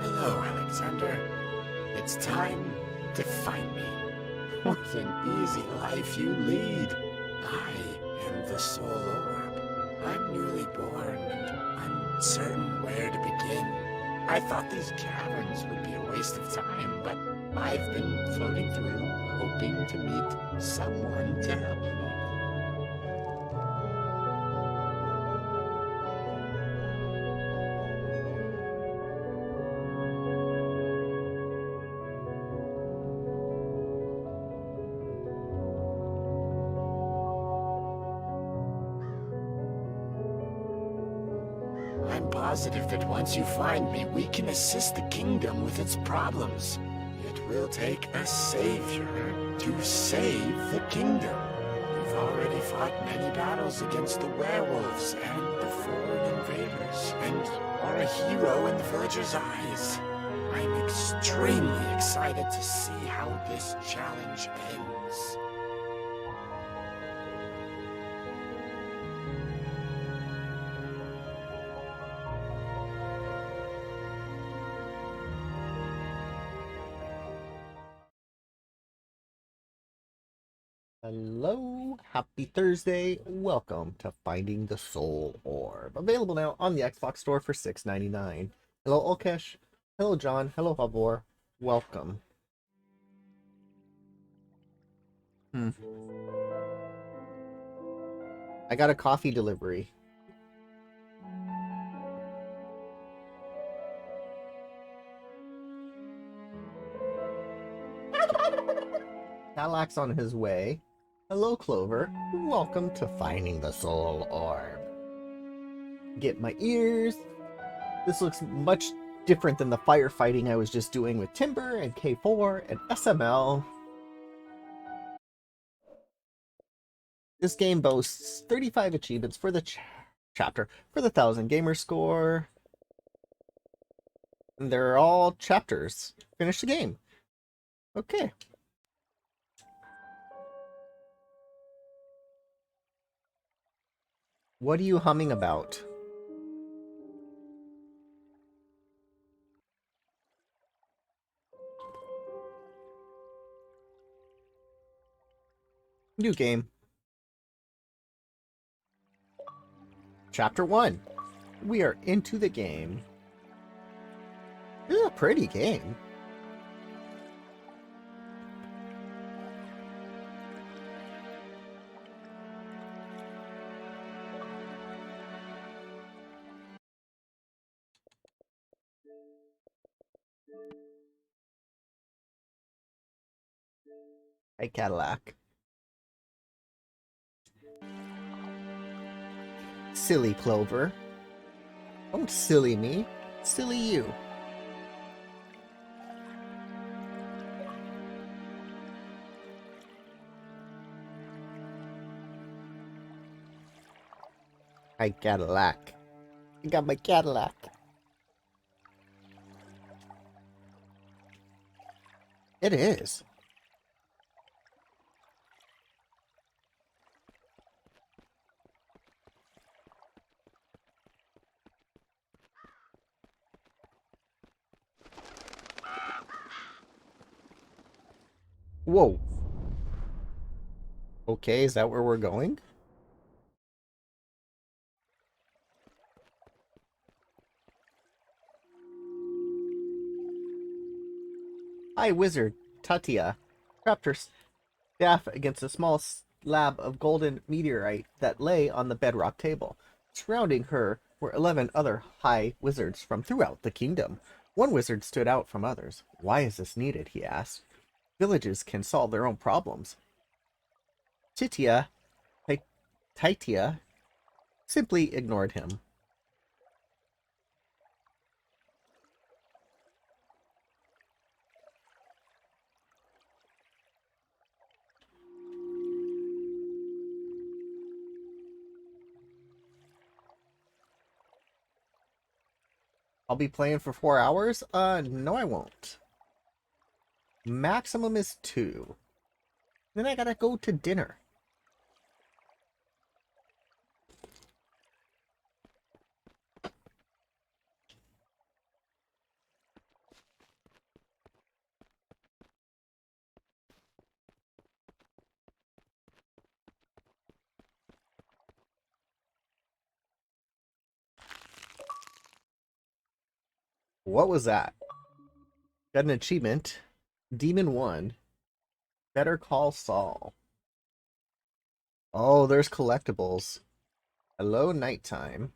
Hello, Alexander. It's time to find me. What an easy life you lead. I am the Soul Orb. I'm newly born and uncertain where to begin. I thought these caverns would be a waste of time, but I've been floating through, hoping to meet someone to help me. I'm positive that once you find me, we can assist the kingdom with its problems. It will take a savior to save the kingdom. You've already fought many battles against the werewolves and the foreign invaders, and are a hero in the villagers' eyes. I'm extremely excited to see how this challenge ends. Hello, happy Thursday. Welcome to Finding the Soul Orb. Available now on the Xbox Store for $6.99. Hello, Olkesh. Hello, John. Hello, Havor. Welcome. I got a coffee delivery. Cadillac's on his way. Hello, Clover. Welcome to Finding the Soul Orb. Get my ears. This looks much different than the firefighting I was just doing with Timber and K4 and SML. This game boasts 35 achievements for the chapter for the 1000 gamer score. And they're all chapters. Finish the game. Okay. What are you humming about? New game. Chapter 1. We are into the game. This is a pretty game. Hey, Cadillac. Silly Clover. Don't silly me. Silly you. My Cadillac. I got my Cadillac. It is. Whoa. Okay, is that where we're going? High Wizard Tatia trapped her staff against a small slab of golden meteorite that lay on the bedrock table. Surrounding her were 11 other High Wizards from throughout the kingdom. One wizard stood out from others. Why is this needed? He asked. Villages can solve their own problems. Titia, Titia simply ignored him. I'll be playing for 4 hours? No I won't. Maximum is 2. Then I gotta go to dinner. What was that? Got an achievement. Demon 1. Better Call Saul. Oh, there's collectibles. Hello, nighttime.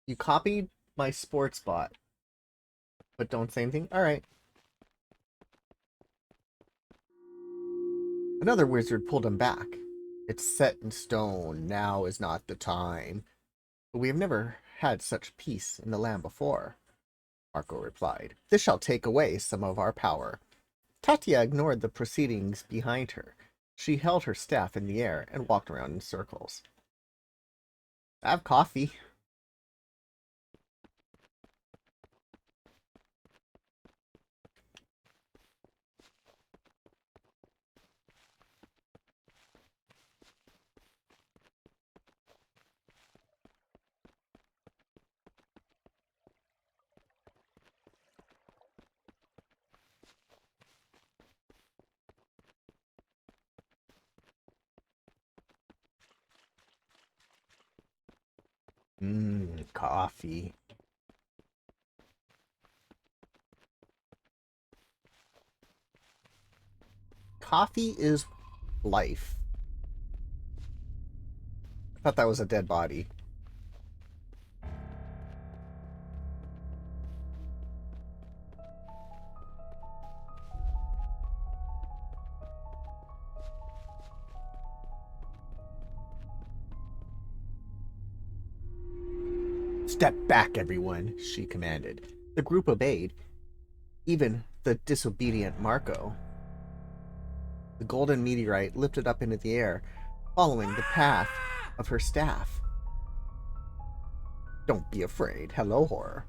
You copied my sports bot, but don't say anything? Alright. Another wizard pulled him back. It's set in stone. Now is not the time. But we have never had such peace in the land before, Marco replied. This shall take away some of our power. Tatia ignored the proceedings behind her. She held her staff in the air and walked around in circles. Have coffee. Coffee. Coffee is life. I thought that was a dead body. Step back, everyone, she commanded. The group obeyed, even the disobedient Marco. The golden meteorite lifted up into the air, following the path of her staff. Don't be afraid. Hello, horror.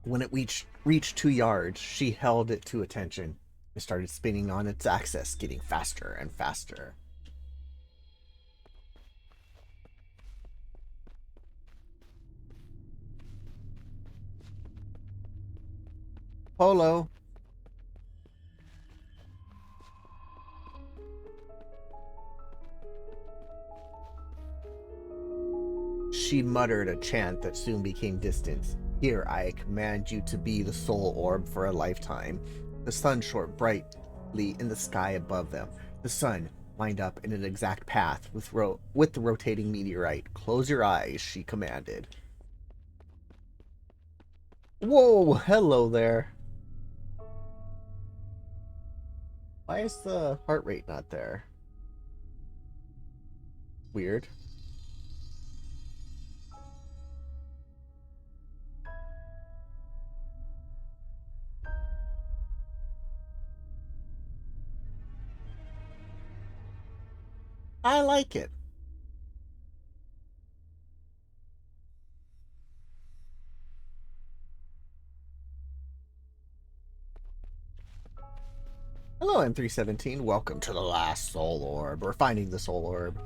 When it reached 2 yards, she held it to attention. It started spinning on its axis, getting faster and faster. Polo. She muttered a chant that soon became distant. Here, I command you to be the Soul Orb for a lifetime. The sun shone brightly in the sky above them. The sun lined up in an exact path with the rotating meteorite. Close your eyes, she commanded. Whoa, hello there. Why is the heart rate not there? Weird. I like it. Hello, M317. Welcome to the last Soul Orb. We're finding the Soul Orb.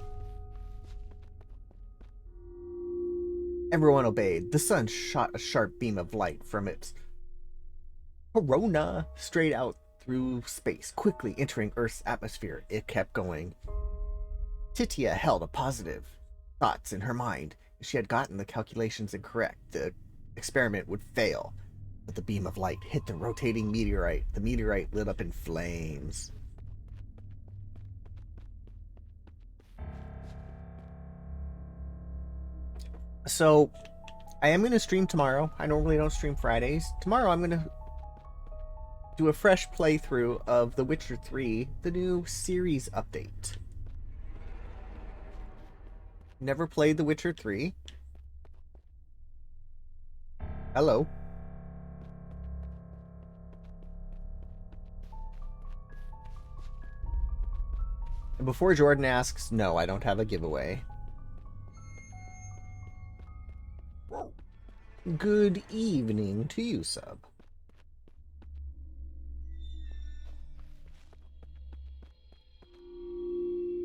Everyone obeyed. The sun shot a sharp beam of light from its corona straight out through space, quickly entering Earth's atmosphere. It kept going. Titia held a positive thoughts in her mind. If she had gotten the calculations incorrect, the experiment would fail. But the beam of light hit the rotating meteorite. The meteorite lit up in flames. So, I am going to stream tomorrow. I normally don't stream Fridays. Tomorrow I'm going to do a fresh playthrough of The Witcher 3, the new series update. Never played The Witcher 3. Hello. And before Jordan asks, no, I don't have a giveaway. Good evening to you, sub.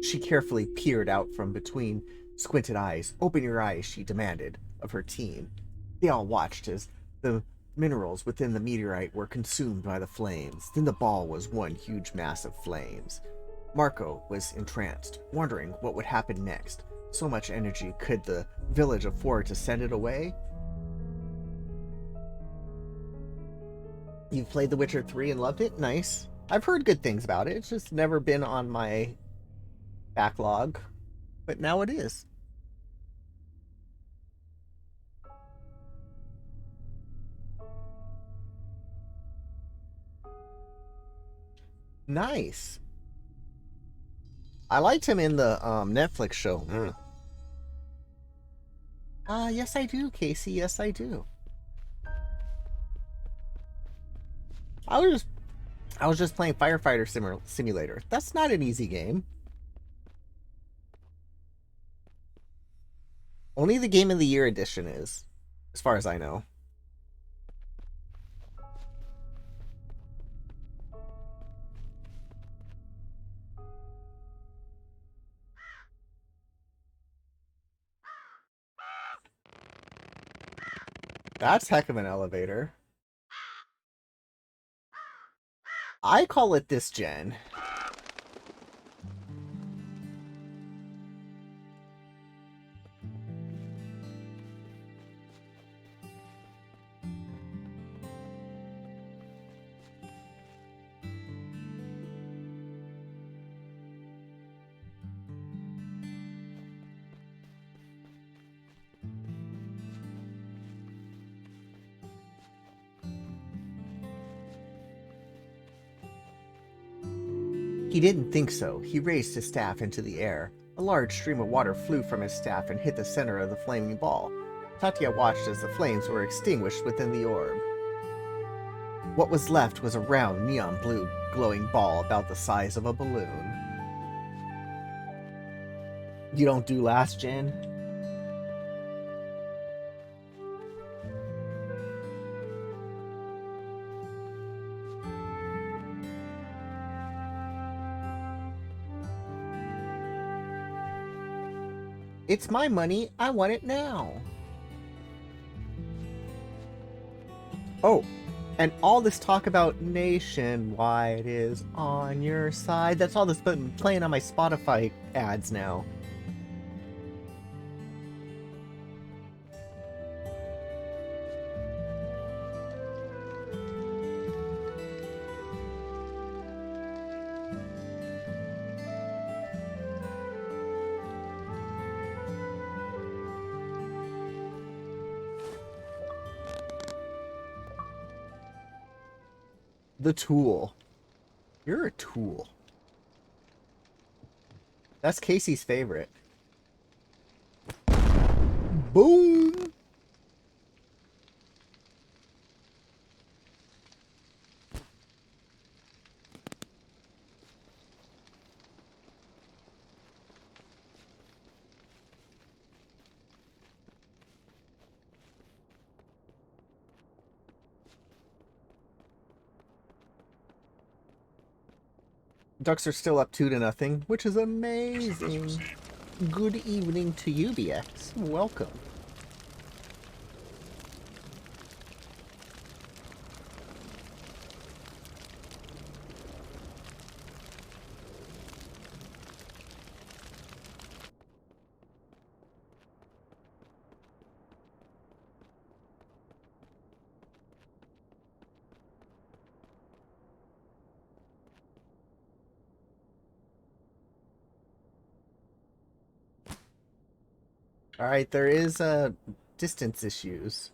She carefully peered out from between squinted eyes. Open your eyes, she demanded of her team. They all watched as the minerals within the meteorite were consumed by the flames. Then the ball was one huge mass of flames. Marco was entranced, wondering what would happen next. So much energy. Could the village afford to send it away? You've played The Witcher 3 and loved it? Nice. I've heard good things about it. It's just never been on my backlog. But now it is. Nice. I liked him in the Netflix show. Yes I do, Casey. Yes I do. I was just playing Firefighter Simulator. That's not an easy game. Only the Game of the Year edition is, as far as I know. That's heck of an elevator. I call it this gen. He didn't think so. He raised his staff into the air. A large stream of water flew from his staff and hit the center of the flaming ball. Tatya watched as the flames were extinguished within the orb. What was left was a round neon blue glowing ball about the size of a balloon. You don't do last gen? It's my money. I want it now. Oh, and all this talk about Nationwide is on your side. That's all that's been playing on my Spotify ads now. The Tool. You're a tool. That's Casey's favorite. Boom! Ducks are still up 2-0, which is amazing. Good evening to you, BX. Welcome. Alright, there is distance issues.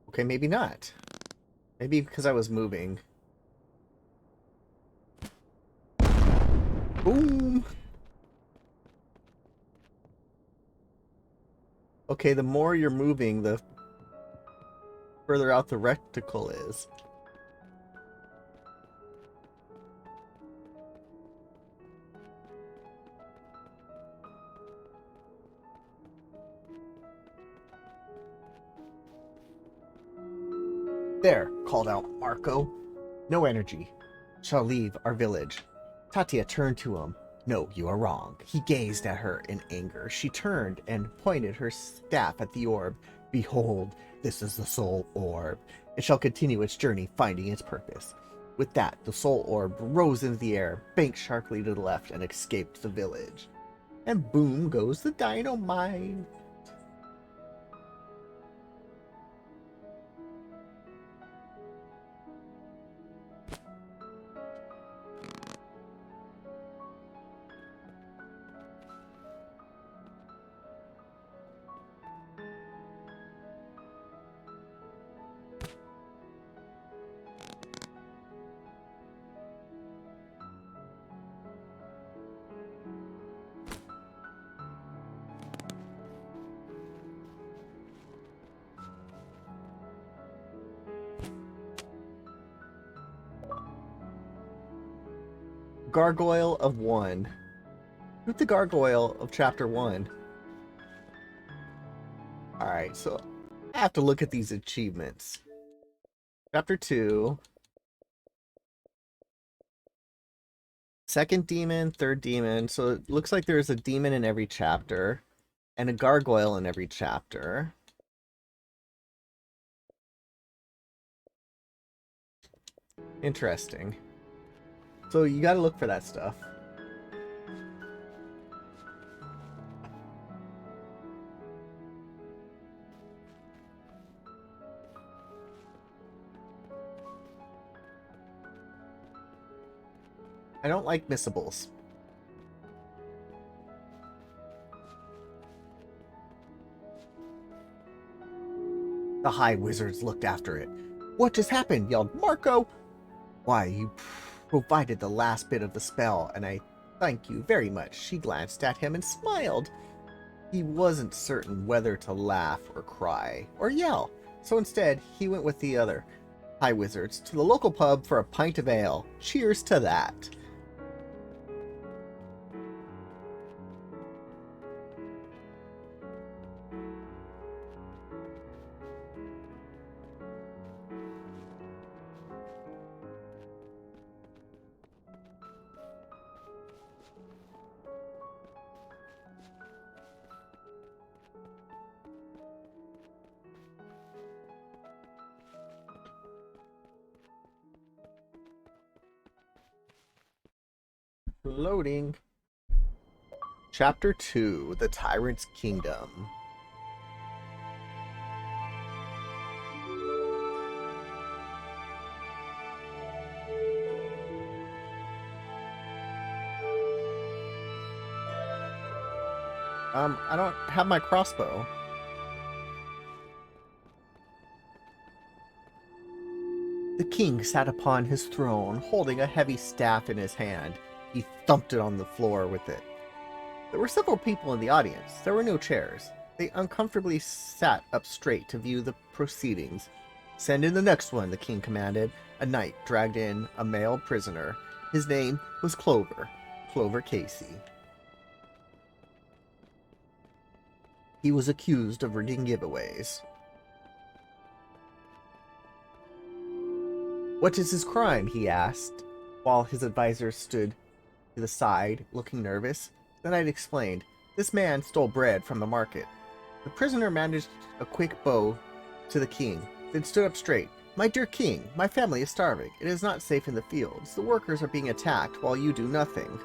Okay, maybe not. Maybe because I was moving. Boom! Okay, the more you're moving, the further out the reticle is. There, called out Marco. No energy. Shall leave our village. Tatia turned to him. No, you are wrong. He gazed at her in anger. She turned and pointed her staff at the orb. Behold, this is the Soul Orb. It shall continue its journey, finding its purpose. With that, the Soul Orb rose into the air, banked sharply to the left, and escaped the village. And boom goes the dynamite. Gargoyle of 1. Who's the gargoyle of chapter 1? Alright, so I have to look at these achievements. Chapter 2. Second demon, third demon. So it looks like there's a demon in every chapter. And a gargoyle in every chapter. Interesting. So you gotta look for that stuff. I don't like missables. The High Wizards looked after it. What just happened? Yelled Marco. Why, you provided the last bit of the spell, and I thank you very much. She glanced at him and smiled. He wasn't certain whether to laugh or cry or yell, so instead he went with the other High Wizards to the local pub for a pint of ale. Cheers to that. Loading. Chapter 2, The Tyrant's Kingdom. I don't have my crossbow. The king sat upon his throne, holding a heavy staff in his hand. He thumped it on the floor with it. There were several people in the audience. There were no chairs. They uncomfortably sat up straight to view the proceedings. Send in the next one, the king commanded. A knight dragged in a male prisoner. His name was Clover Casey. He was accused of rigging giveaways. What is his crime? He asked, while his advisor stood to the side, looking nervous. The knight explained, "This man stole bread from the market." The prisoner managed a quick bow to the king, then stood up straight. "My dear king, my family is starving. It is not safe in the fields. The workers are being attacked while you do nothing.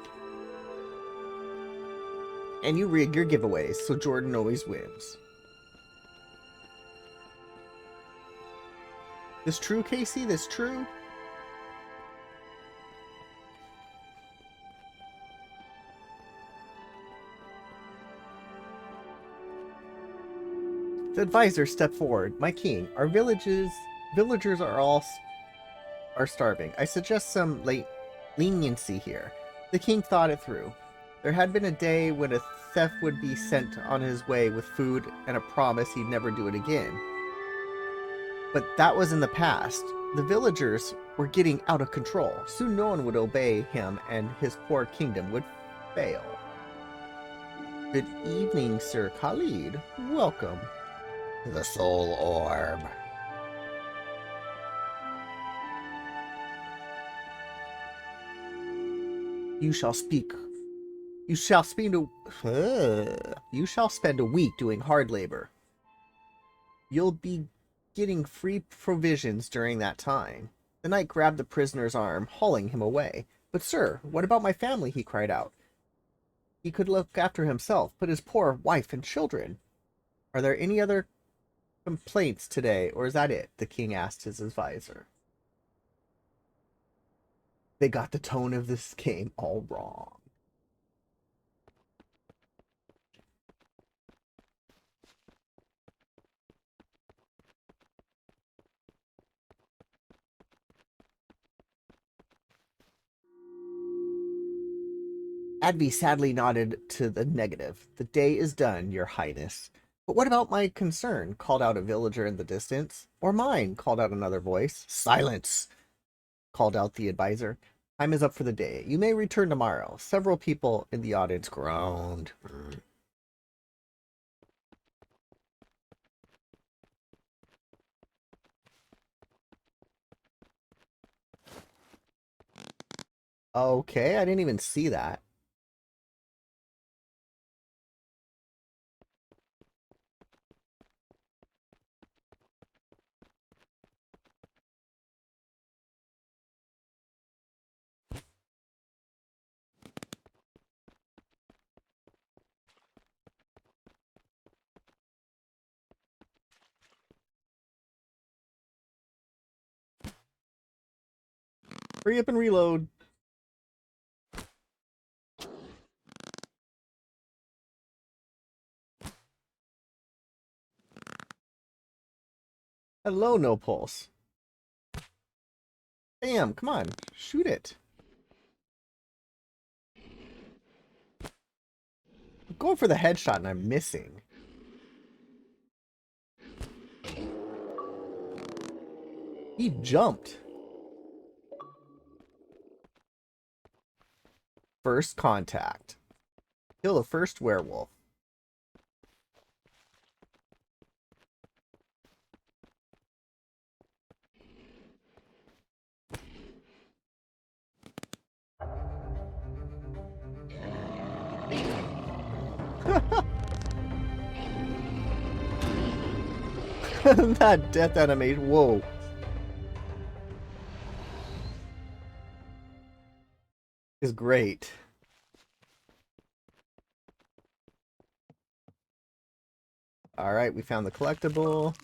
And you rig your giveaways, so Jordan always wins." This true, Casey? This true? The advisor stepped forward. "My king, our villagers are starving. I suggest some leniency here." The king thought it through. There had been a day when a thief would be sent on his way with food and a promise he'd never do it again. But that was in the past. The villagers were getting out of control. Soon no one would obey him and his poor kingdom would fail. "Good evening, Sir Khalid. Welcome to the Soul Orb." You shall speak. You shall spend a week doing hard labor. You'll be getting free provisions during that time. The knight grabbed the prisoner's arm, hauling him away. "But sir, what about my family?" he cried out. He could look after himself, but his poor wife and children. "Are there any other complaints today, or is that it?" the king asked his advisor. They got the tone of this game all wrong. Advi sadly nodded to the negative. "The day is done, your highness." "But what about my concern?" called out a villager in the distance. "Or mine," called out another voice. "Silence," called out the advisor. "Time is up for the day. You may return tomorrow." Several people in the audience groaned. Okay, I didn't even see that. Hurry up and reload. Hello, no pulse. Bam, come on, shoot it. I'm going for the headshot and I'm missing. He jumped. First contact. Kill the first werewolf. That death animation. Whoa. Is great. Alright, we found the collectible.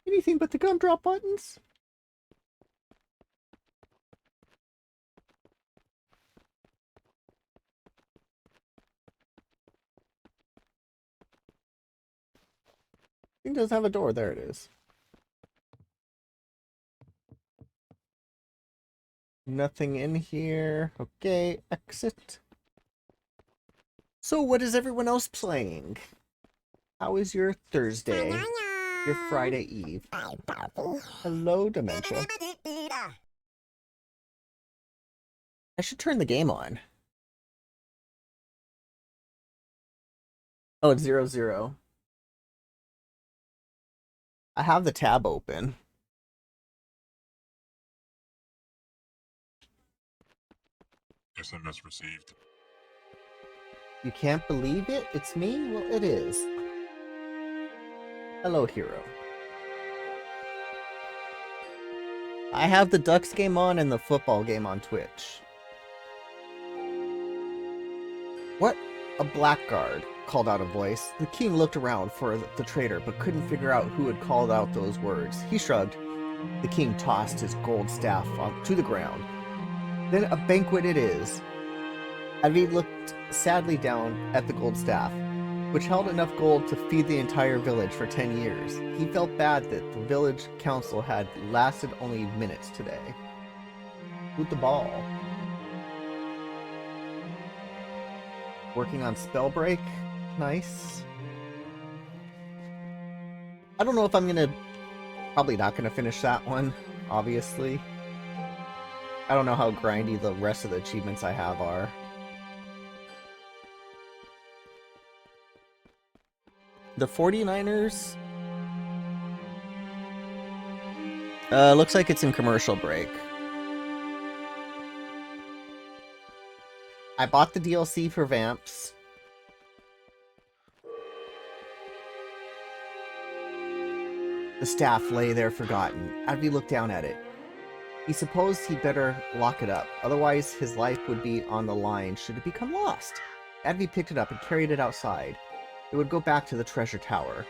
Anything but the gumdrop buttons? Thing doesn't have a door. There it is. Nothing in here. Okay, exit. So what is everyone else playing? How is your Thursday? Your Friday Eve? Hello, Dementia. I should turn the game on. Oh, it's 00. I have the tab open. SMS received. You can't believe it? It's me? Well, it is. Hello, hero. I have the Ducks game on and the football game on Twitch. What? A blackguard, called out a voice. The king looked around for the traitor, but couldn't figure out who had called out those words. He shrugged. The king tossed his gold staff to the ground. Then a banquet it is. Avi looked sadly down at the gold staff, which held enough gold to feed the entire village for 10 years. He felt bad that the village council had lasted only minutes today. Loot the ball. Working on Spellbreak. Nice. I don't know if I'm gonna... Probably not gonna finish that one, obviously. I don't know how grindy the rest of the achievements I have are. The 49ers... looks like it's in commercial break. I bought the DLC for Vamps. The staff lay there forgotten. Advi looked down at it. He supposed he'd better lock it up, otherwise his life would be on the line should it become lost. Advi picked it up and carried it outside. It would go back to the treasure tower.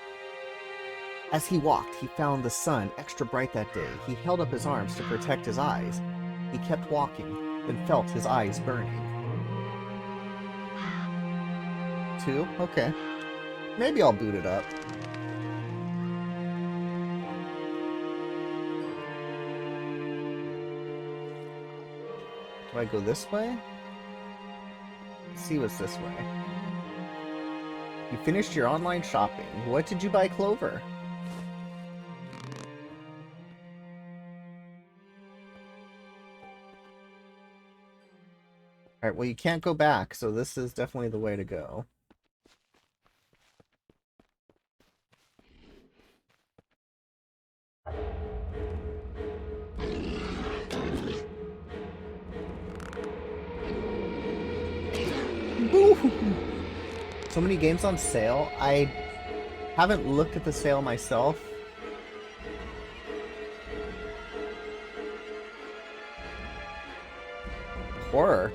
As he walked, he found the sun extra bright that day. He held up his arms to protect his eyes. He kept walking, then felt his eyes burning. 2? Okay. Maybe I'll boot it up. Do I go this way? Let's see what's this way. You finished your online shopping. What did you buy, Clover? Alright, well you can't go back, so this is definitely the way to go. So many games on sale. I haven't looked at the sale myself. Horror.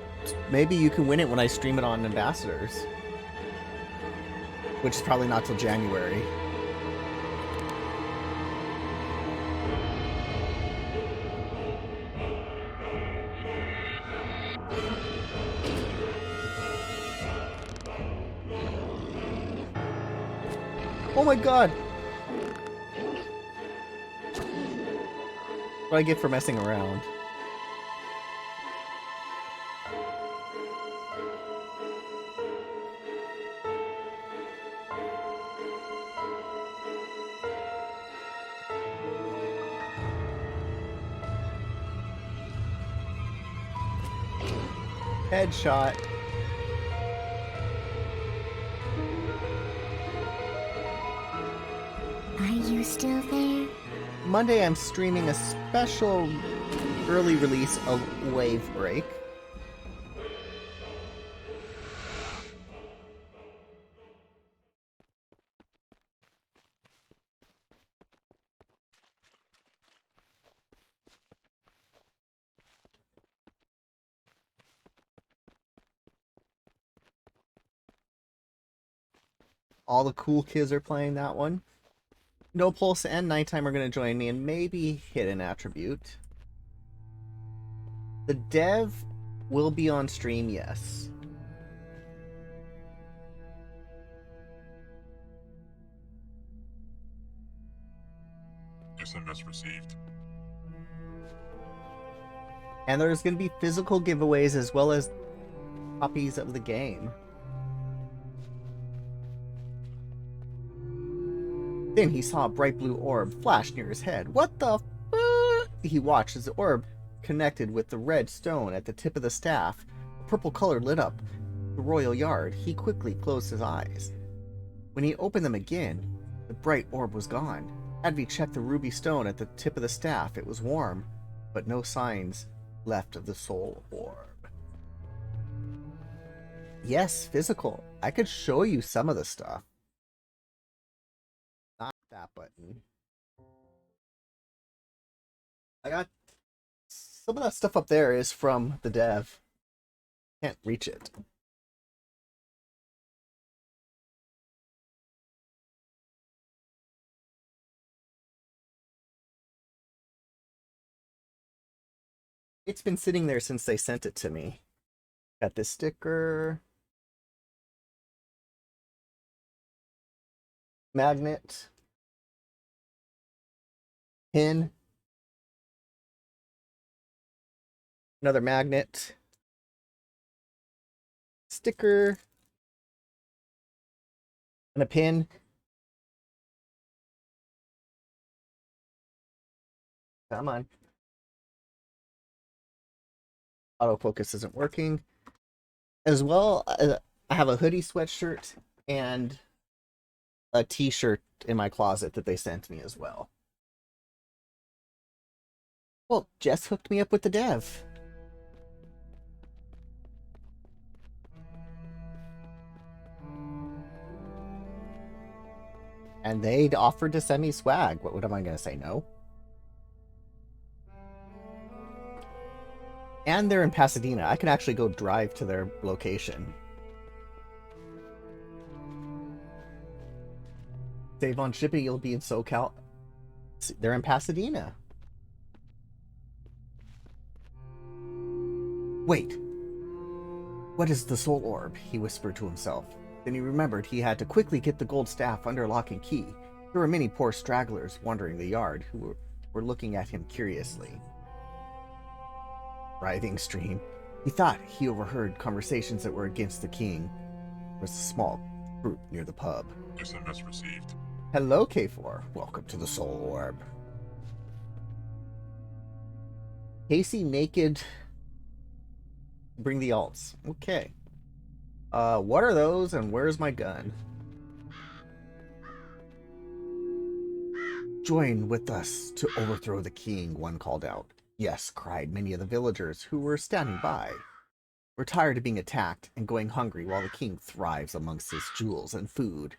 Maybe you can win it when I stream it on Ambassadors. Which is probably not till January. Oh my god! What do I get for messing around? Headshot. Are you still there? Monday I'm streaming a special early release of Wave Break. All the cool kids are playing that one. No Pulse and Nighttime are going to join me and maybe hit an attribute. The dev will be on stream, yes. SMS received. And there's going to be physical giveaways as well as copies of the game. Then he saw a bright blue orb flash near his head. What the f***? He watched as the orb connected with the red stone at the tip of the staff. A purple color lit up the royal yard. He quickly closed his eyes. When he opened them again, the bright orb was gone. Advi checked the ruby stone at the tip of the staff. It was warm, but no signs left of the soul orb. Yes, physical. I could show you some of the stuff. Not that button. I got some of that stuff up there is from the dev. Can't reach it. It's been sitting there since they sent it to me. Got this sticker. Magnet. Pin. Another magnet. Sticker. And a pin. Come on. Autofocus isn't working. As well, I have a hoodie sweatshirt and a t-shirt in my closet that they sent me as well. Well, Jess hooked me up with the dev. And they offered to send me swag. What am I going to say? No? And they're in Pasadena. I can actually go drive to their location. Save on shipping, you'll be in SoCal. They're in Pasadena. Wait. What is the Soul Orb? He whispered to himself. Then he remembered he had to quickly get the gold staff under lock and key. There were many poor stragglers wandering the yard who were looking at him curiously. Writhing stream. He thought he overheard conversations that were against the king. There was a small group near the pub. SMS received. Hello, K4. Welcome to the Soul Orb. Casey naked. Bring the alts. Okay. What are those and where's my gun? Join with us to overthrow the king, one called out. Yes, cried many of the villagers who were standing by. We're tired of being attacked and going hungry while the king thrives amongst his jewels and food.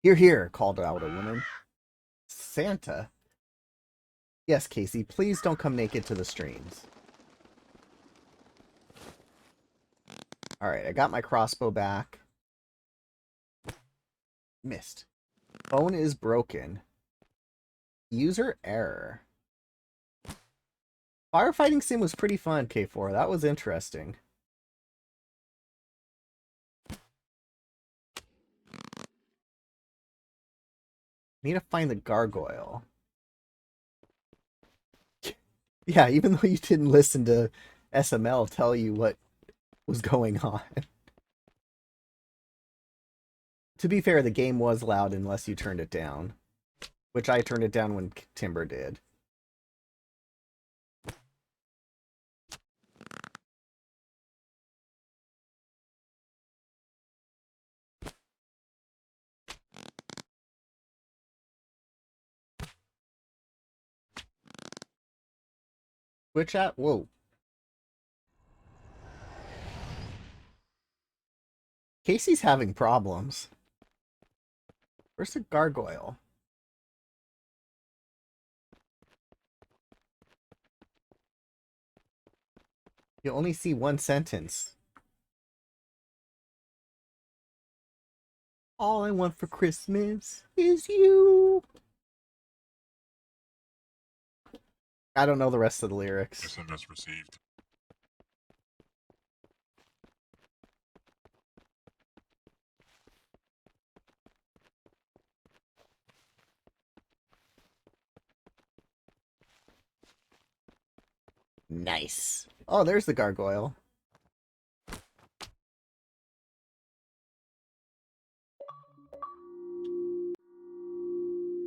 Hear, hear, called out a woman. Santa? Yes, Casey, please don't come naked to the streams. Alright, I got my crossbow back. Missed. Phone is broken. User error. Firefighting sim was pretty fun, K4. That was interesting. Need to find the gargoyle. Yeah, even though you didn't listen to SML tell you what was going on. To be fair, the game was loud unless you turned it down. Which I turned it down when Timber did. Switch at? Whoa. Casey's having problems. Where's the gargoyle? You only see one sentence. All I want for Christmas is you. I don't know the rest of the lyrics. SMS received. Nice. Oh, there's the gargoyle.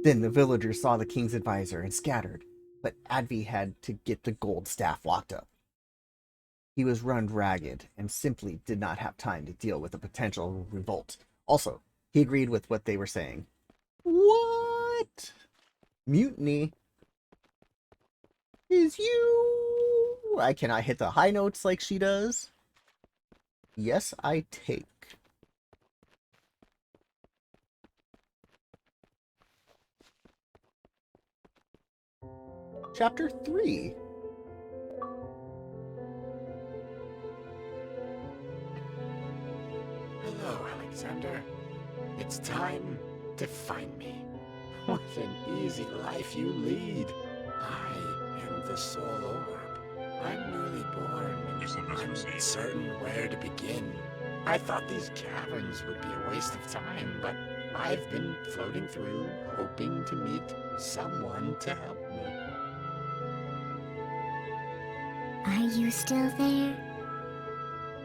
Then the villagers saw the king's advisor and scattered, but Advi had to get the gold staff locked up. He was run ragged and simply did not have time to deal with a potential revolt. Also, He agreed with what they were saying. What? Mutiny is you. I cannot hit the high notes like she does. Yes, I take. Chapter 3. Hello, Alexander. It's time to find me. What an easy life you lead. I am the Soul Orb. I'm newly born Use the and message received. uncertain where to begin. I thought these caverns would be a waste of time, but I've been floating through, hoping to meet someone to help me. Are you still there?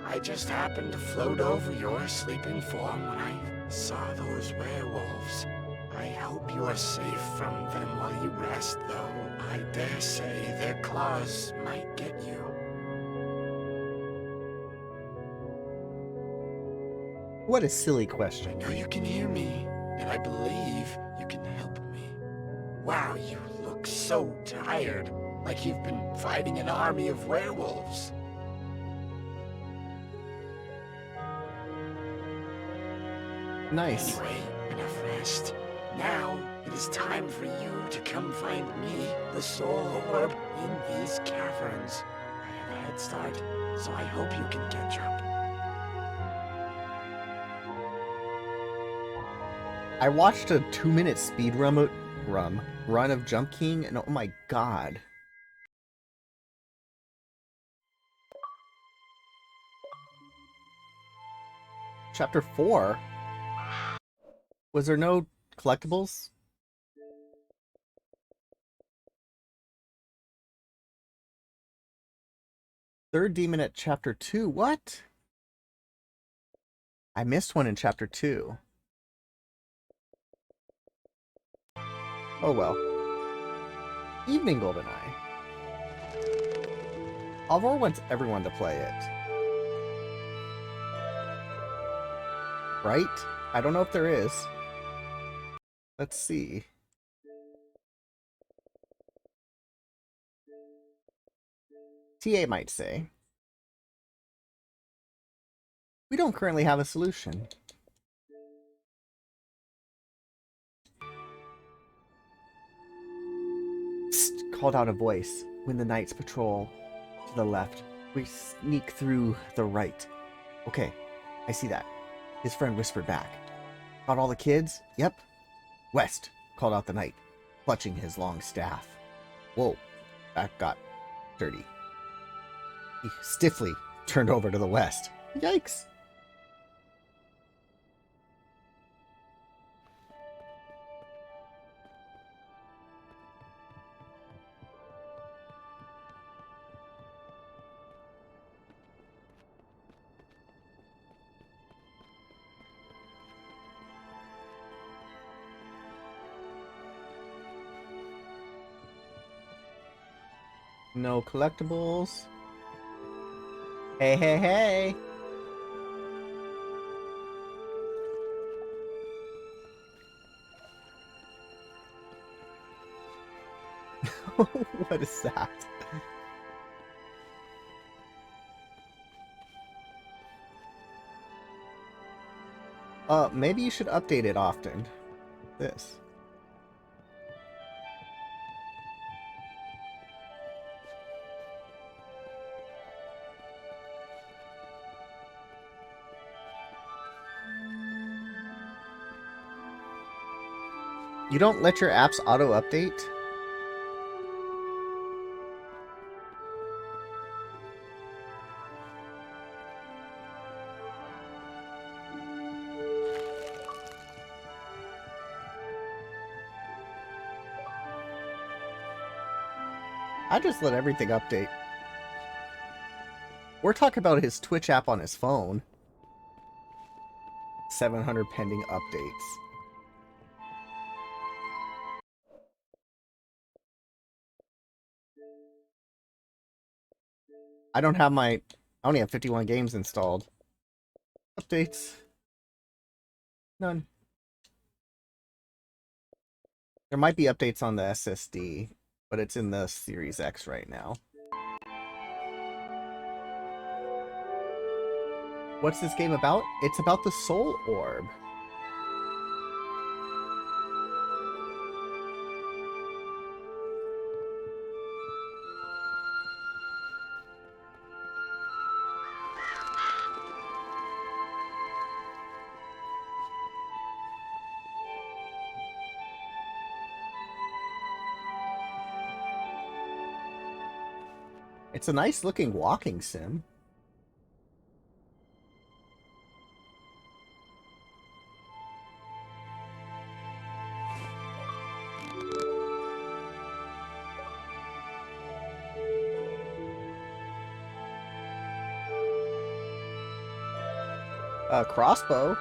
I just happened to float over your sleeping form when I saw those werewolves. I hope you are safe from them while you rest, though I dare say their claws might get you. What a silly I question. know you can hear me, and I believe you can help me. Wow, you look so tired, like you've been fighting an army of werewolves. Nice. Anyway, enough rest. Now, it is time for you to come find me, the Soul Orb, in these caverns. I have a head start, so I hope you can catch up. I watched a 2-minute speed run of Jump King, and oh my god. Chapter 4? Was there no collectibles? Third demon at chapter 2. What? I missed one in chapter 2. Oh well. Evening GoldenEye. Alvor wants everyone to play it. Right? I don't know if there is. Let's see. TA might say. We don't currently have a solution. Psst, called out a voice. When the knights patrol to the left, we sneak through the right. Okay, I see that. His friend whispered back. Got all the kids? Yep. West, called out the knight, clutching his long staff. Whoa, that got dirty. He stiffly turned over to the west. Yikes. No collectibles. Hey, hey, hey. What is that? Maybe you should update it often. This. You don't let your apps auto-update? I just let everything update. We're talking about his Twitch app on his phone. 700 pending updates. I don't have my... I only have 51 games installed. Updates. None. There might be updates on the SSD, but it's in the Series X right now. What's this game about? It's about the Soul Orb. It's a nice looking walking sim. Crossbow.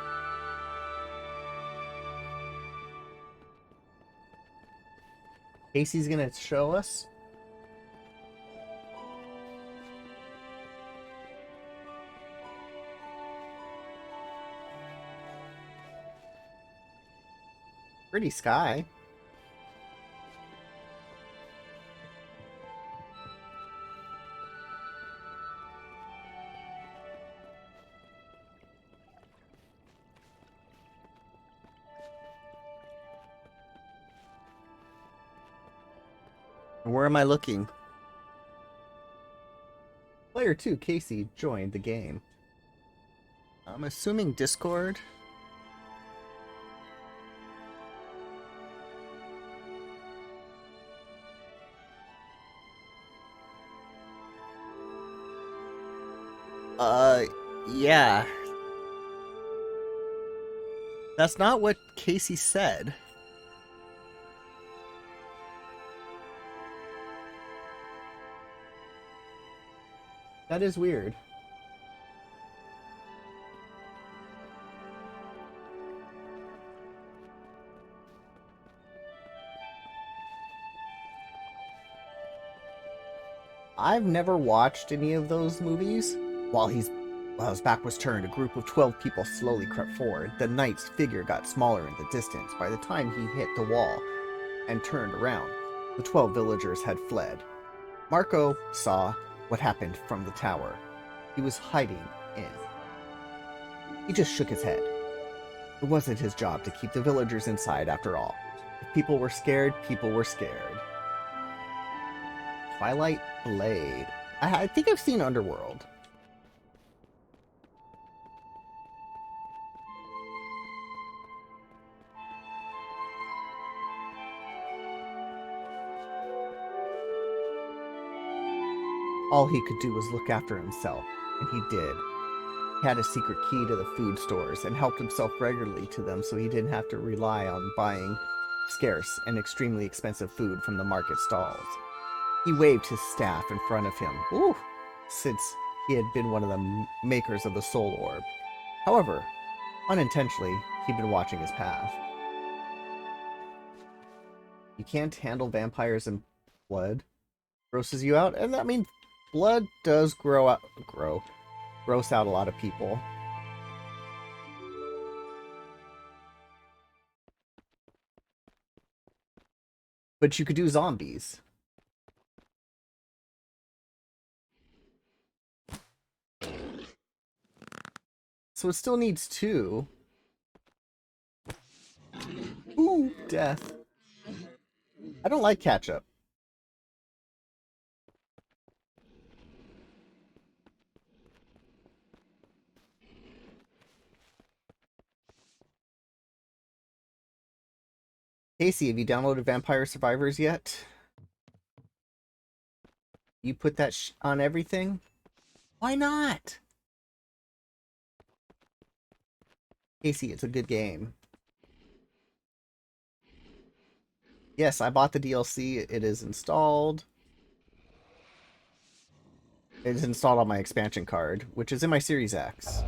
Casey's gonna show us. Pretty sky. Where am I looking? Player 2, Casey, joined the game. I'm assuming Discord. Yeah. That's not what Casey said. That is weird. I've never watched any of those movies. While his back was turned, a group of 12 people slowly crept forward. The knight's figure got smaller in the distance. By the time he hit the wall and turned around, the 12 villagers had fled. Marco saw what happened from the tower. He was hiding in. He just shook his head. It wasn't his job to keep the villagers inside after all. If people were scared, people were scared. Twilight Blade. I think I've seen Underworld. All he could do was look after himself, and he did. He had a secret key to the food stores and helped himself regularly to them so he didn't have to rely on buying scarce and extremely expensive food from the market stalls. He waved his staff in front of him, since he had been one of the makers of the Soul Orb. However, unintentionally, he'd been watching his path. You can't handle vampires and blood. Grosses you out, and I mean, blood does gross out a lot of people. But you could do zombies. So it still needs 2. Ooh, death. I don't like ketchup. Casey, have you downloaded Vampire Survivors yet? You put that on everything? Why not? Casey, it's a good game. Yes, I bought the DLC. It is installed. It is installed on my expansion card, which is in my Series X.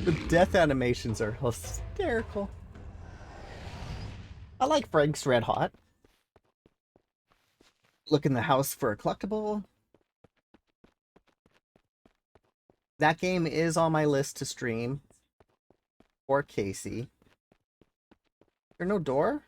The death animations are hysterical. I like Frank's Red Hot. Look in the house for a collectible. That game is on my list to stream. For Casey. There no door?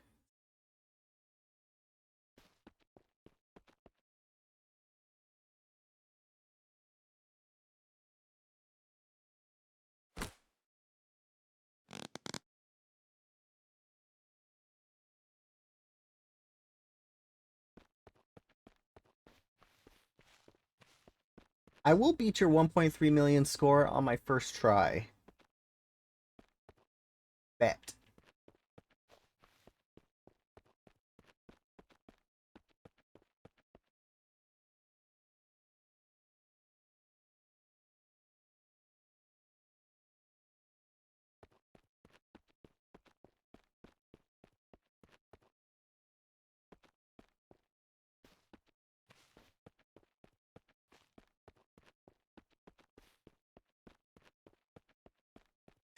I will beat your 1.3 million score on my first try. Bet.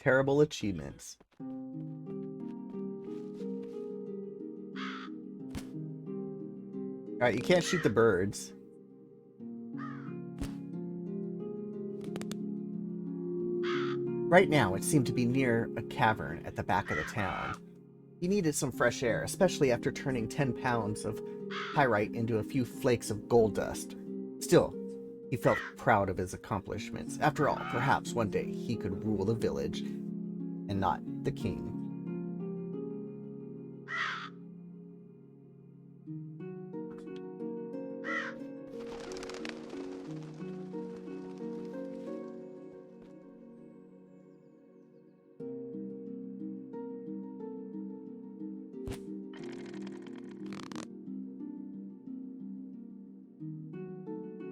Terrible achievements. Alright, you can't shoot the birds. Right now, it seemed to be near a cavern at the back of the town. He needed some fresh air, especially after turning 10 pounds of pyrite into a few flakes of gold dust. Still, he felt proud of his accomplishments. After all, perhaps one day he could rule the village and not the king.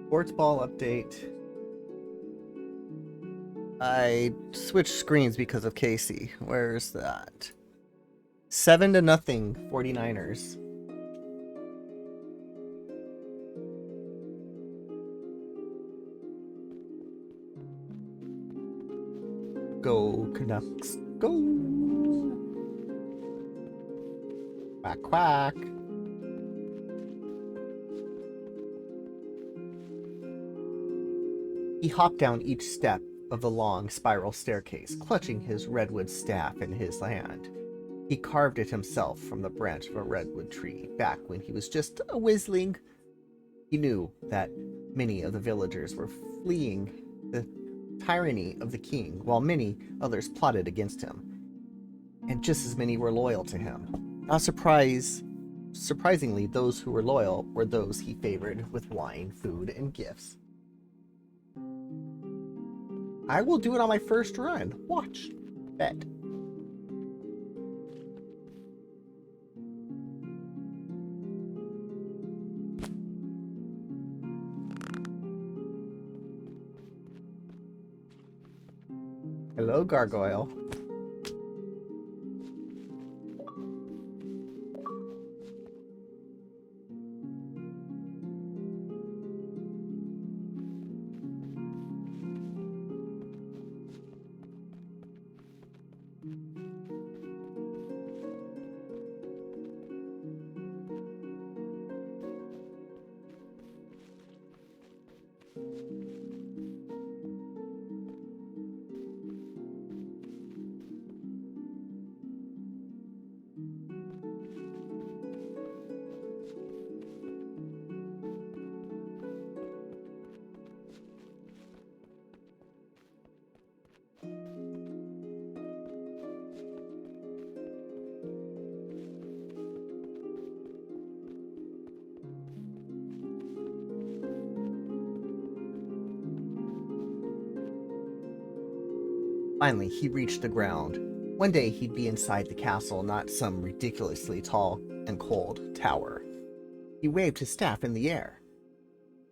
Sports ball update. I switched screens because of Casey. Where's that? 7-0, 49ers. Go Canucks. Go! Quack quack. He hopped down each step of the long spiral staircase, clutching his redwood staff in his hand. He carved it himself from the branch of a redwood tree back when he was just a whizzling. He knew that many of the villagers were fleeing the tyranny of the king, while many others plotted against him. And just as many were loyal to him. Surprisingly, those who were loyal were those he favored with wine, food, and gifts. I will do it on my first run. Watch. Bet. Hello, Gargoyle. Finally, he reached the ground. One day he'd be inside the castle, not some ridiculously tall and cold tower. He waved his staff in the air.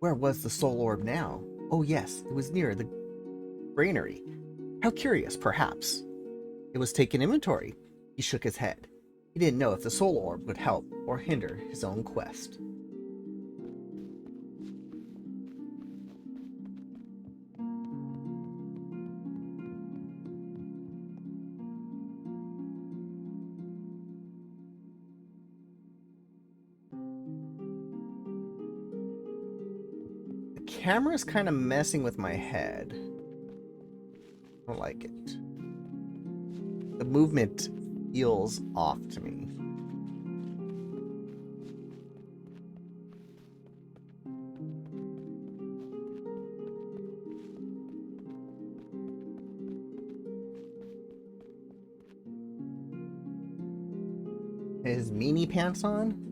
Where was the Soul Orb now? Oh yes, it was near the granary. How curious, perhaps. It was taking inventory. He shook his head. He didn't know if the Soul Orb would help or hinder his own quest. camera's kind of messing with my head. I don't like it. The movement feels off to me. His meanie pants on?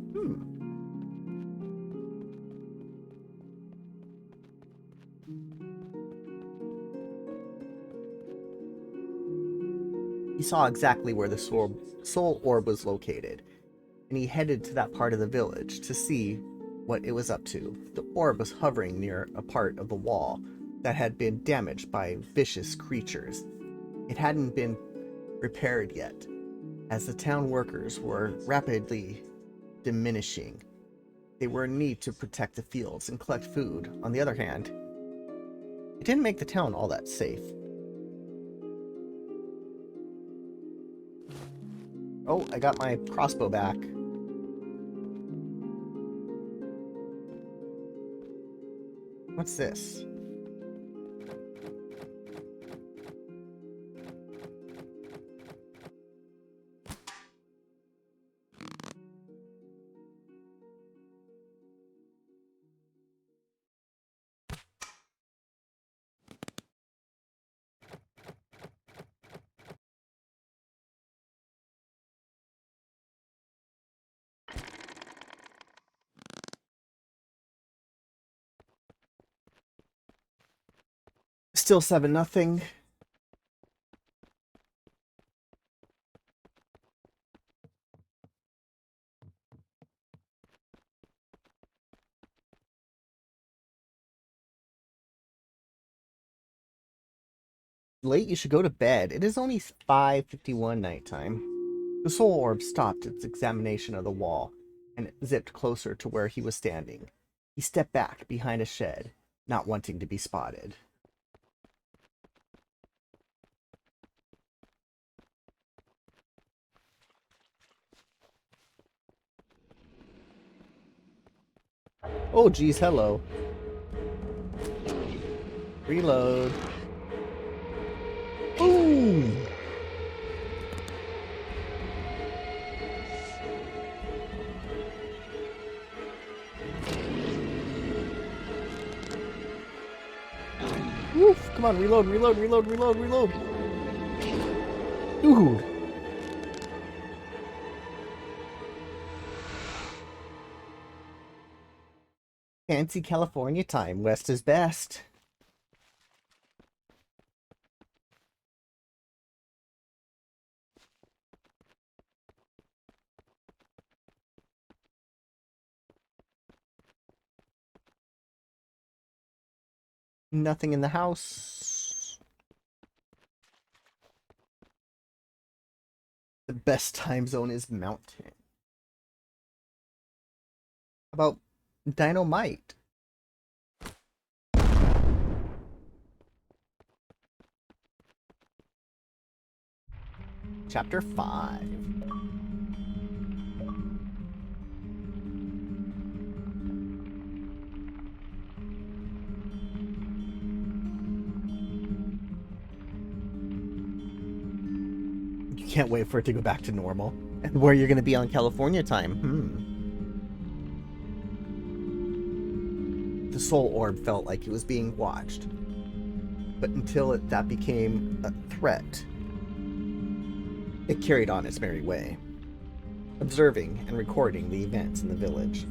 He saw exactly where the Soul Orb was located, and he headed to that part of the village to see what it was up to. The orb was hovering near a part of the wall that had been damaged by vicious creatures. It hadn't been repaired yet, as the town workers were rapidly diminishing. They were in need to protect the fields and collect food. On the other hand, it didn't make the town all that safe. Oh, I got my crossbow back. What's this? Still 7-0. Late, you should go to bed. It is only 5:51 nighttime. The Soul Orb stopped its examination of the wall and zipped closer to where he was standing. He stepped back behind a shed, not wanting to be spotted. Oh geez, hello. Reload. Boom! Woof! Come on, reload, reload, reload, reload, reload! Dude! Fancy California time. West is best. Nothing in the house. The best time zone is mountain. How about dynamite? Chapter 5. You can't wait for it to go back to normal. And where you're going to be on California time. The Soul Orb felt like it was being watched. But until that became a threat, it carried on its merry way, observing and recording the events in the village.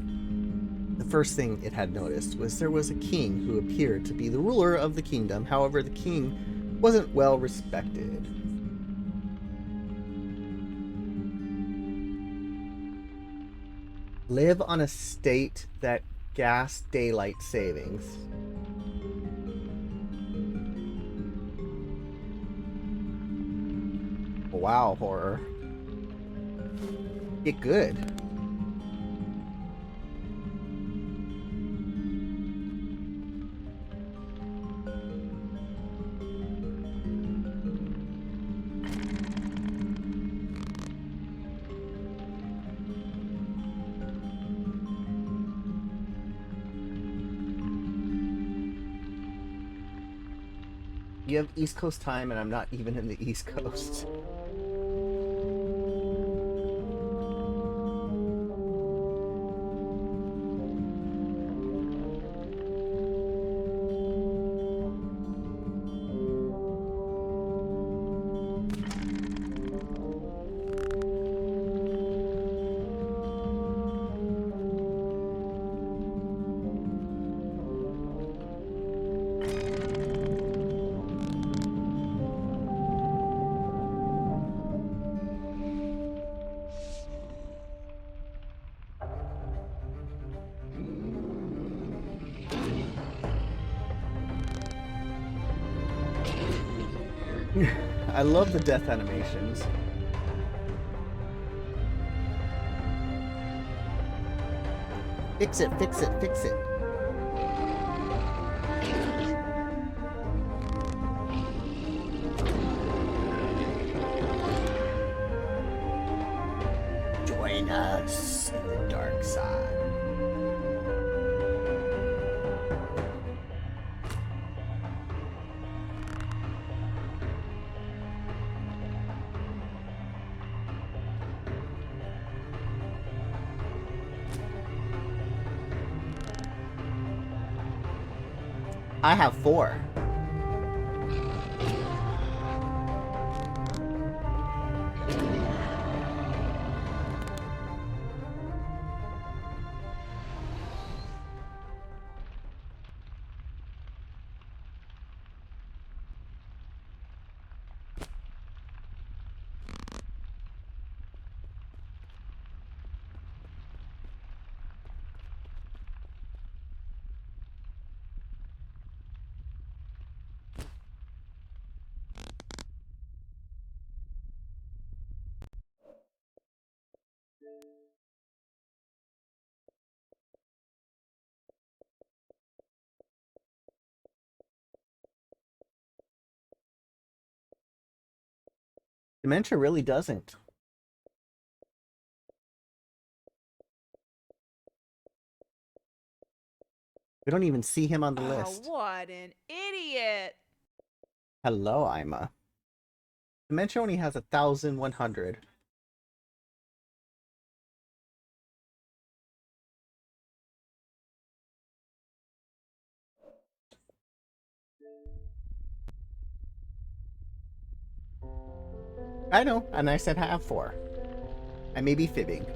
The first thing it had noticed was there was a king who appeared to be the ruler of the kingdom. However, the king wasn't well respected. Live on a state that gas daylight savings. Wow, horror. Get good. You have East Coast time, and I'm not even in the East Coast. I love the death animations. Fix it, fix it, fix it. Join us in the dark side. I have 4. Dementia really doesn't. We don't even see him on the list. What an idiot! Hello, Ima. Dementia only has 1,100. I know, and I said have 4. I may be fibbing.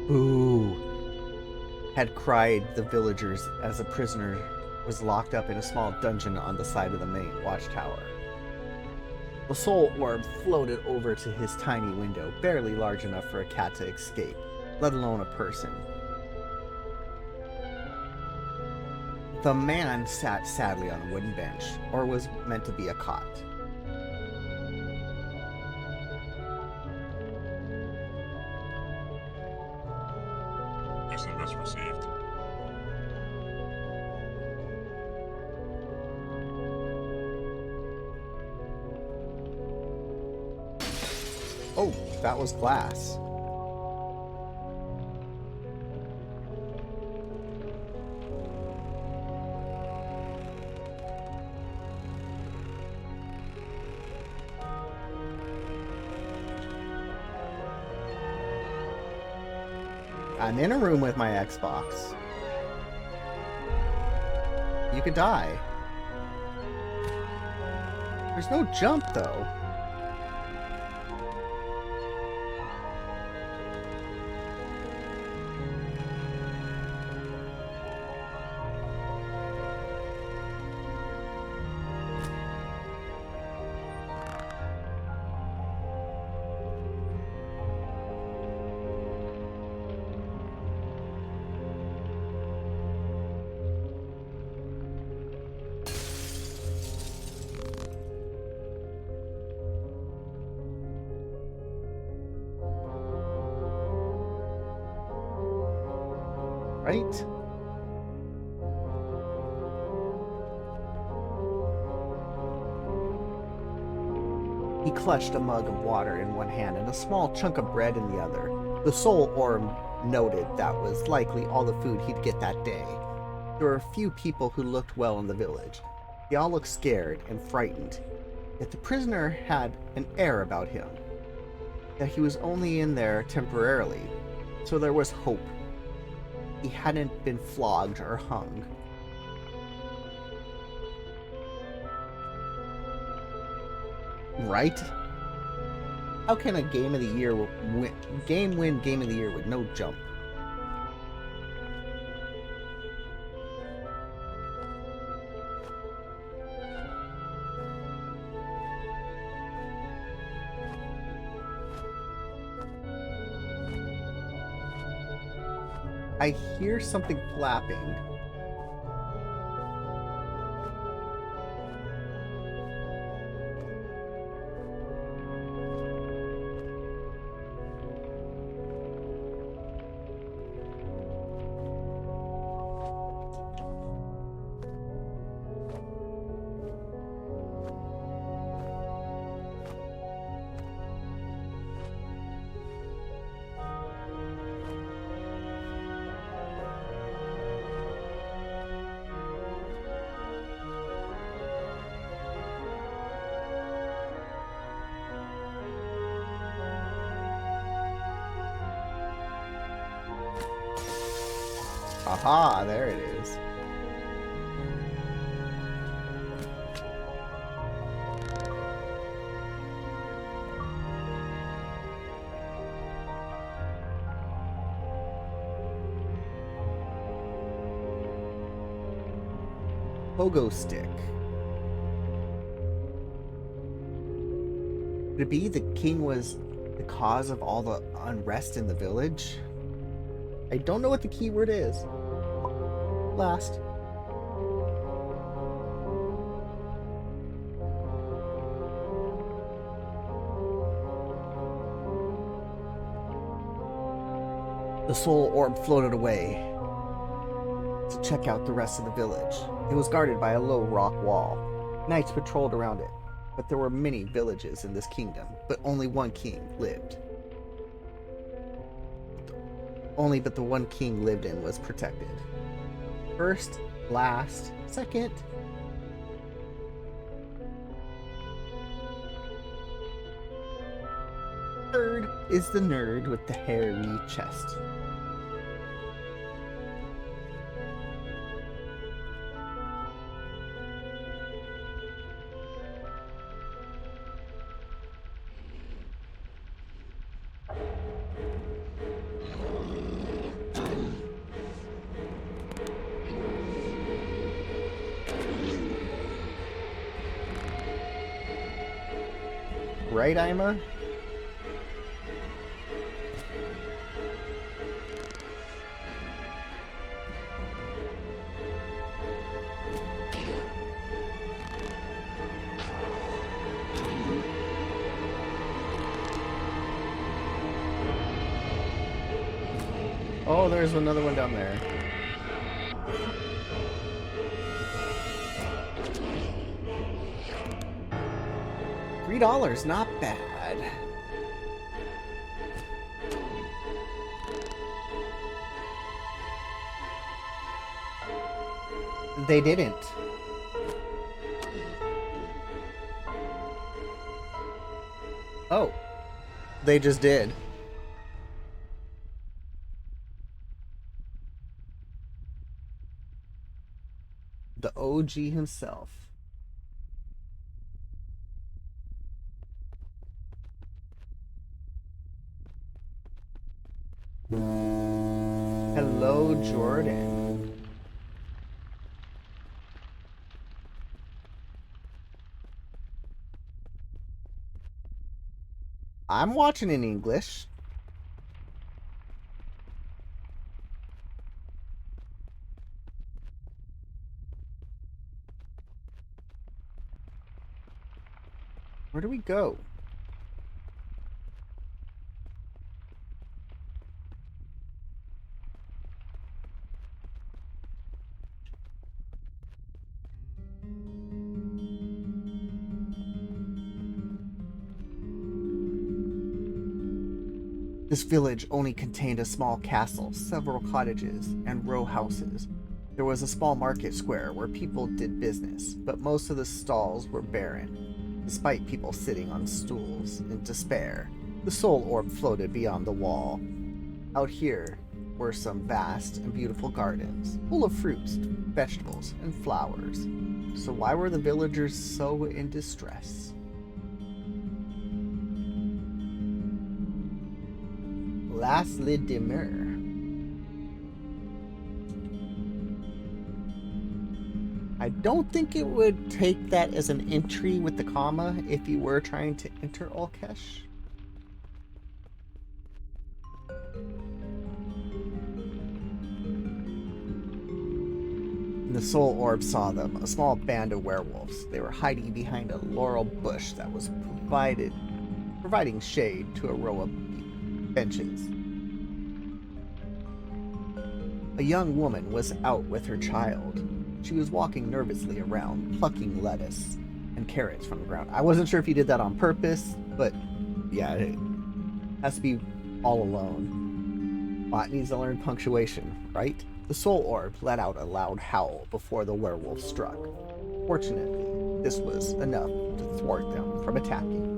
Boo! Had cried the villagers as a prisoner was locked up in a small dungeon on the side of the main watchtower. The Soul Orb floated over to his tiny window, barely large enough for a cat to escape, let alone a person. The man sat sadly on a wooden bench, or was meant to be a cot. SMS received. Oh, that was glass. I'm in a room with my Xbox. You could die. There's no jump, though. Right? He clutched a mug of water in one hand and a small chunk of bread in the other. The Soul Orb noted that was likely all the food he'd get that day. There were a few people who looked well in the village. They all looked scared and frightened, yet the prisoner had an air about him, that he was only in there temporarily, so there was hope. He hadn't been flogged or hung. Right? How can a game of the year win game of the year with no jump? I hear something flapping. Aha, there it is. Pogo stick. Could it be the king was the cause of all the unrest in the village? I don't know what the keyword is. Last. The soul orb floated away to check out the rest of the village. It was guarded by a low rock wall. Knights patrolled around it, but there were many villages in this kingdom, but only one king lived. But the one king lived in was protected. First, last, second. Third is the nerd with the hairy chest. Right, Ima? Oh, there's another one down there. $3, not bad. They didn't. Oh. They just did. The OG himself. Hello, Jordan. I'm watching in English. Where do we go? This village only contained a small castle, several cottages, and row houses. There was a small market square where people did business, but most of the stalls were barren. Despite people sitting on stools in despair, the Soul Orb floated beyond the wall. Out here were some vast and beautiful gardens, full of fruits, vegetables, and flowers. So why were the villagers so in distress? Lastly, demur. I don't think it would take that as an entry with the comma if you were trying to enter Olkesh. The Soul Orb saw them, a small band of werewolves. They were hiding behind a laurel bush that was providing shade to a row of benches. A young woman was out with her child. She was walking nervously around, plucking lettuce and carrots from the ground. I wasn't sure if he did that on purpose, but yeah, it has to be all alone. Bot needs to learn punctuation, right? The Soul Orb let out a loud howl before the werewolf struck. Fortunately, this was enough to thwart them from attacking.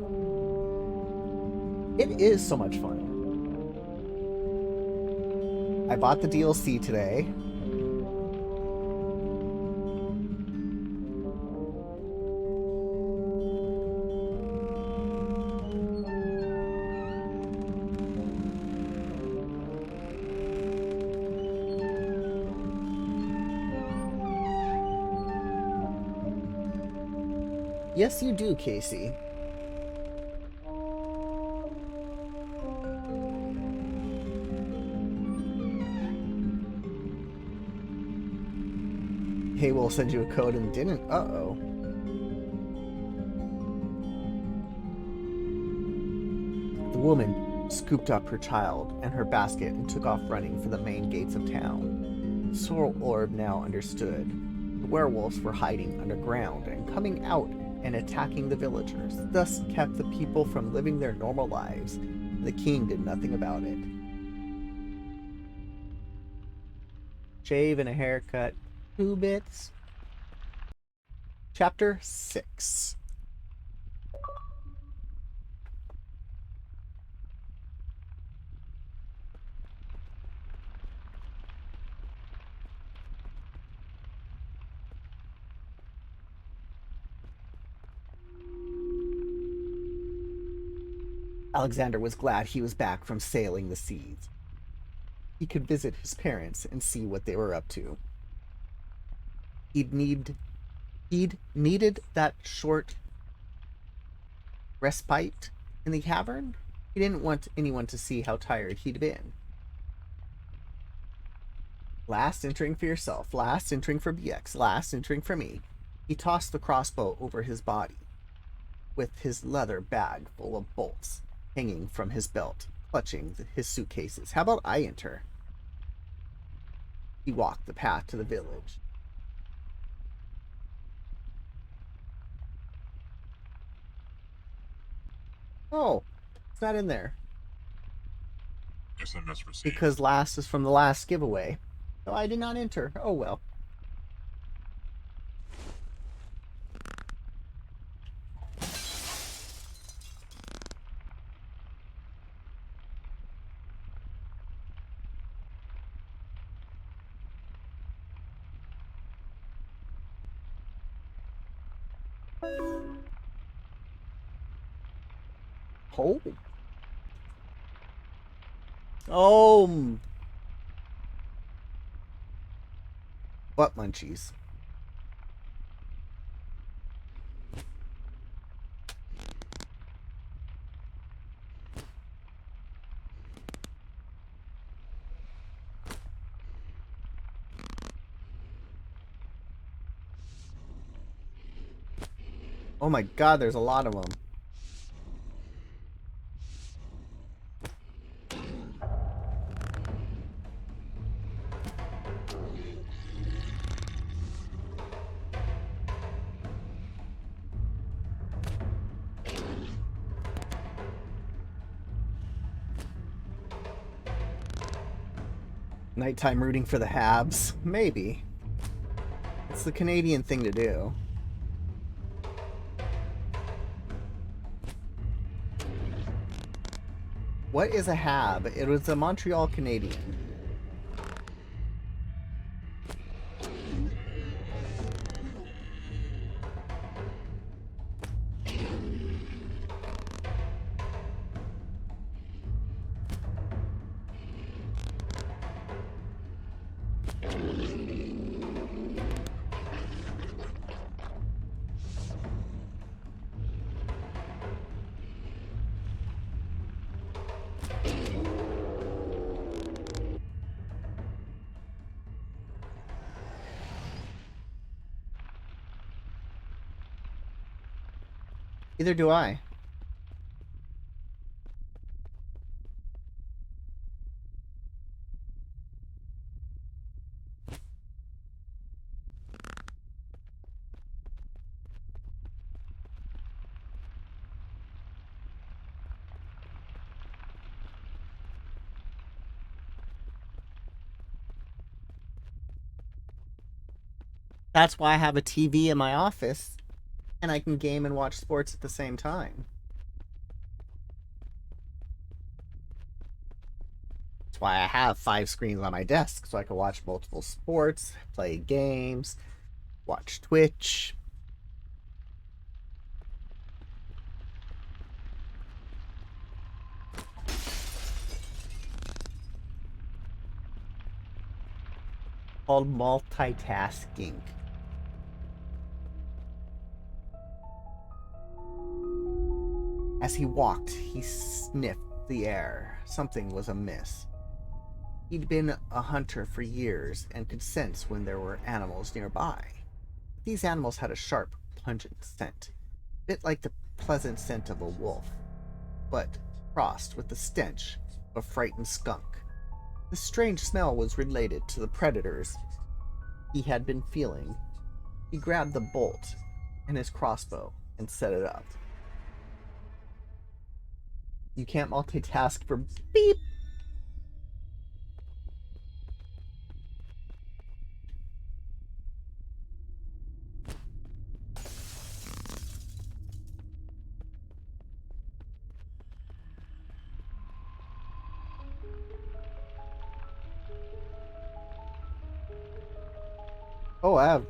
It is so much fun. I bought the DLC today. Yes, you do, Casey. Hey, we'll send you a code and didn't. Uh-oh. The woman scooped up her child and her basket and took off running for the main gates of town. The Soul Orb now understood. The werewolves were hiding underground and coming out and attacking the villagers, thus kept the people from living their normal lives. The king did nothing about it. Shave and a haircut, 2 bits. Chapter 6. Alexander was glad he was back from sailing the seas. He could visit his parents and see what they were up to. He'd needed that short respite in the cavern. He didn't want anyone to see how tired he'd been. Last entering for yourself, last entering for BX, last entering for me. He tossed the crossbow over his body, with his leather bag full of bolts hanging from his belt, clutching his suitcases. How about I enter? He walked the path to the village. Oh, it's not in there. SMS received. Because last is from the last giveaway. So I did not enter. Oh well. Oh. Oh. Butt munchies. Oh my god, there's a lot of them. Nighttime rooting for the Habs? Maybe. It's the Canadian thing to do. What is a Hab? It was a Montreal Canadian. Neither do I. That's why I have a TV in my office, and I can game and watch sports at the same time. That's why I have 5 screens on my desk, so I can watch multiple sports, play games, watch Twitch. Called multitasking. As he walked, he sniffed the air. Something was amiss. He'd been a hunter for years and could sense when there were animals nearby. These animals had a sharp, pungent scent, a bit like the pleasant scent of a wolf, but crossed with the stench of a frightened skunk. The strange smell was related to the predators he had been feeling. He grabbed the bolt and his crossbow and set it up. You can't multitask for beep. Oh, I have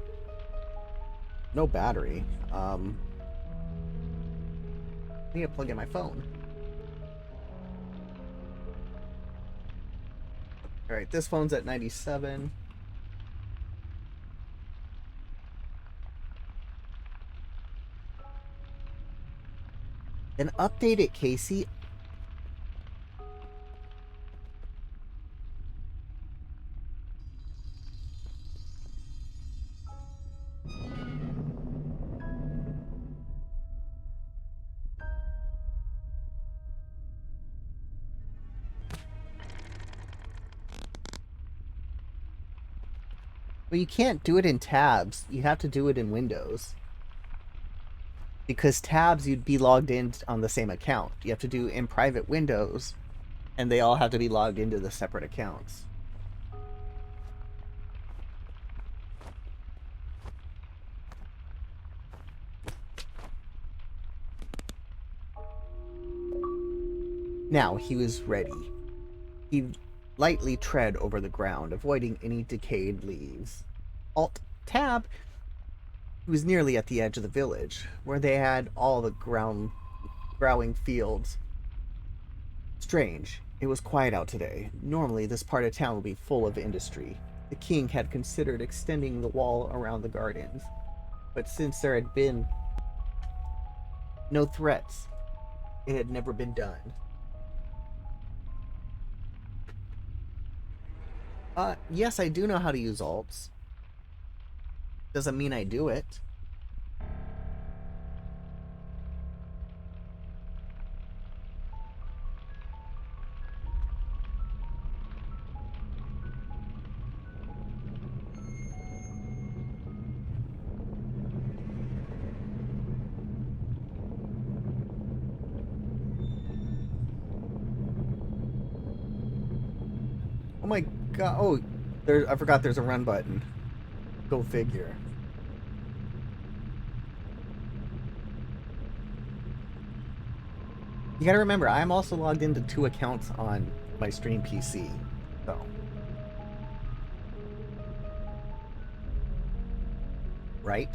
no battery. I need to plug in my phone. Alright, this phone's at 97. Then update it, Casey. But you can't do it in tabs. You have to do it in Windows. Because tabs, you'd be logged in on the same account. You have to do in private windows, and they all have to be logged into the separate accounts. Now he was ready. He lightly tread over the ground, avoiding any decayed leaves. Alt-Tab. He was nearly at the edge of the village, where they had all the growing fields. Strange. It was quiet out today. Normally, this part of town would be full of industry. The king had considered extending the wall around the gardens, but since there had been no threats, it had never been done. Yes, I do know how to use alts. Doesn't mean I do it. Oh my God, oh, I forgot there's a run button. Go figure. You gotta remember, I'm also logged into 2 accounts on my stream PC, so. Right?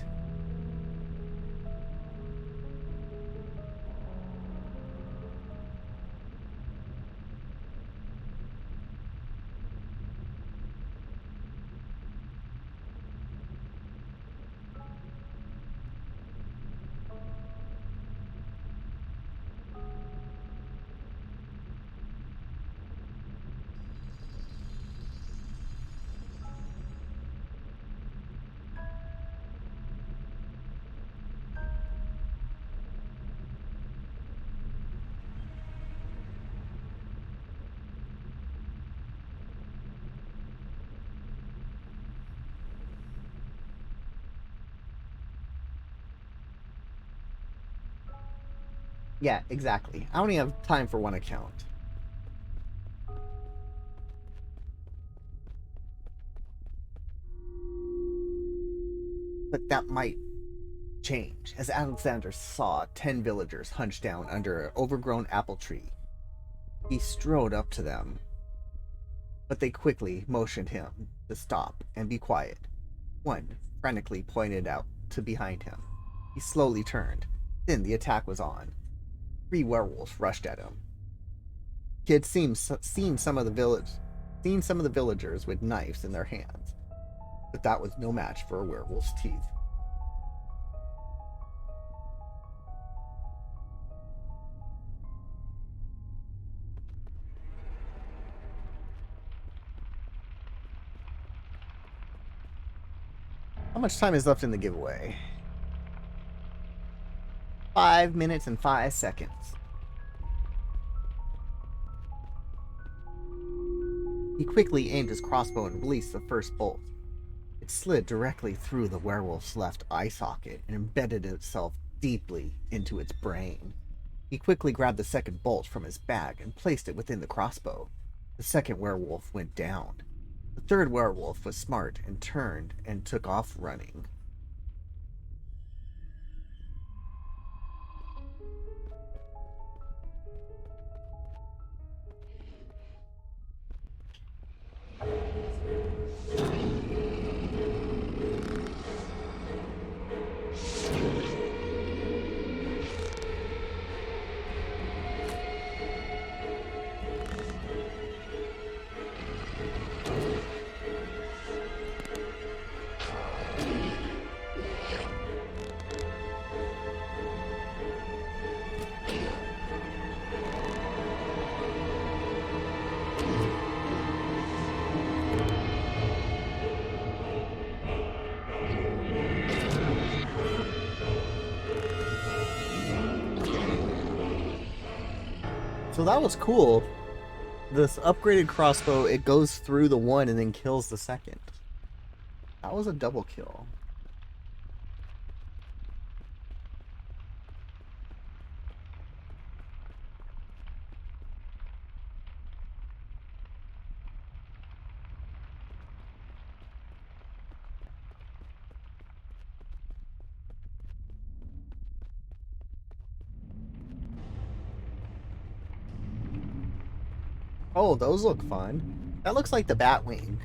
Yeah, exactly. I only have time for 1 account. But that might change as Alexander saw 10 villagers hunched down under an overgrown apple tree. He strode up to them, but they quickly motioned him to stop and be quiet. One frantically pointed out to behind him. He slowly turned. Then the attack was on. 3 werewolves rushed at him. He had seen some of the villagers with knives in their hands, but that was no match for a werewolf's teeth. How much time is left in the giveaway? 5 minutes and 5 seconds. He quickly aimed his crossbow and released the first bolt. It slid directly through the werewolf's left eye socket and embedded itself deeply into its brain. He quickly grabbed the second bolt from his bag and placed it within the crossbow. The second werewolf went down. The third werewolf was smart and turned and took off running. So that was cool. This upgraded crossbow, it goes through the one and then kills the second. That was a double kill. Oh, those look fun. That looks like the Batwing.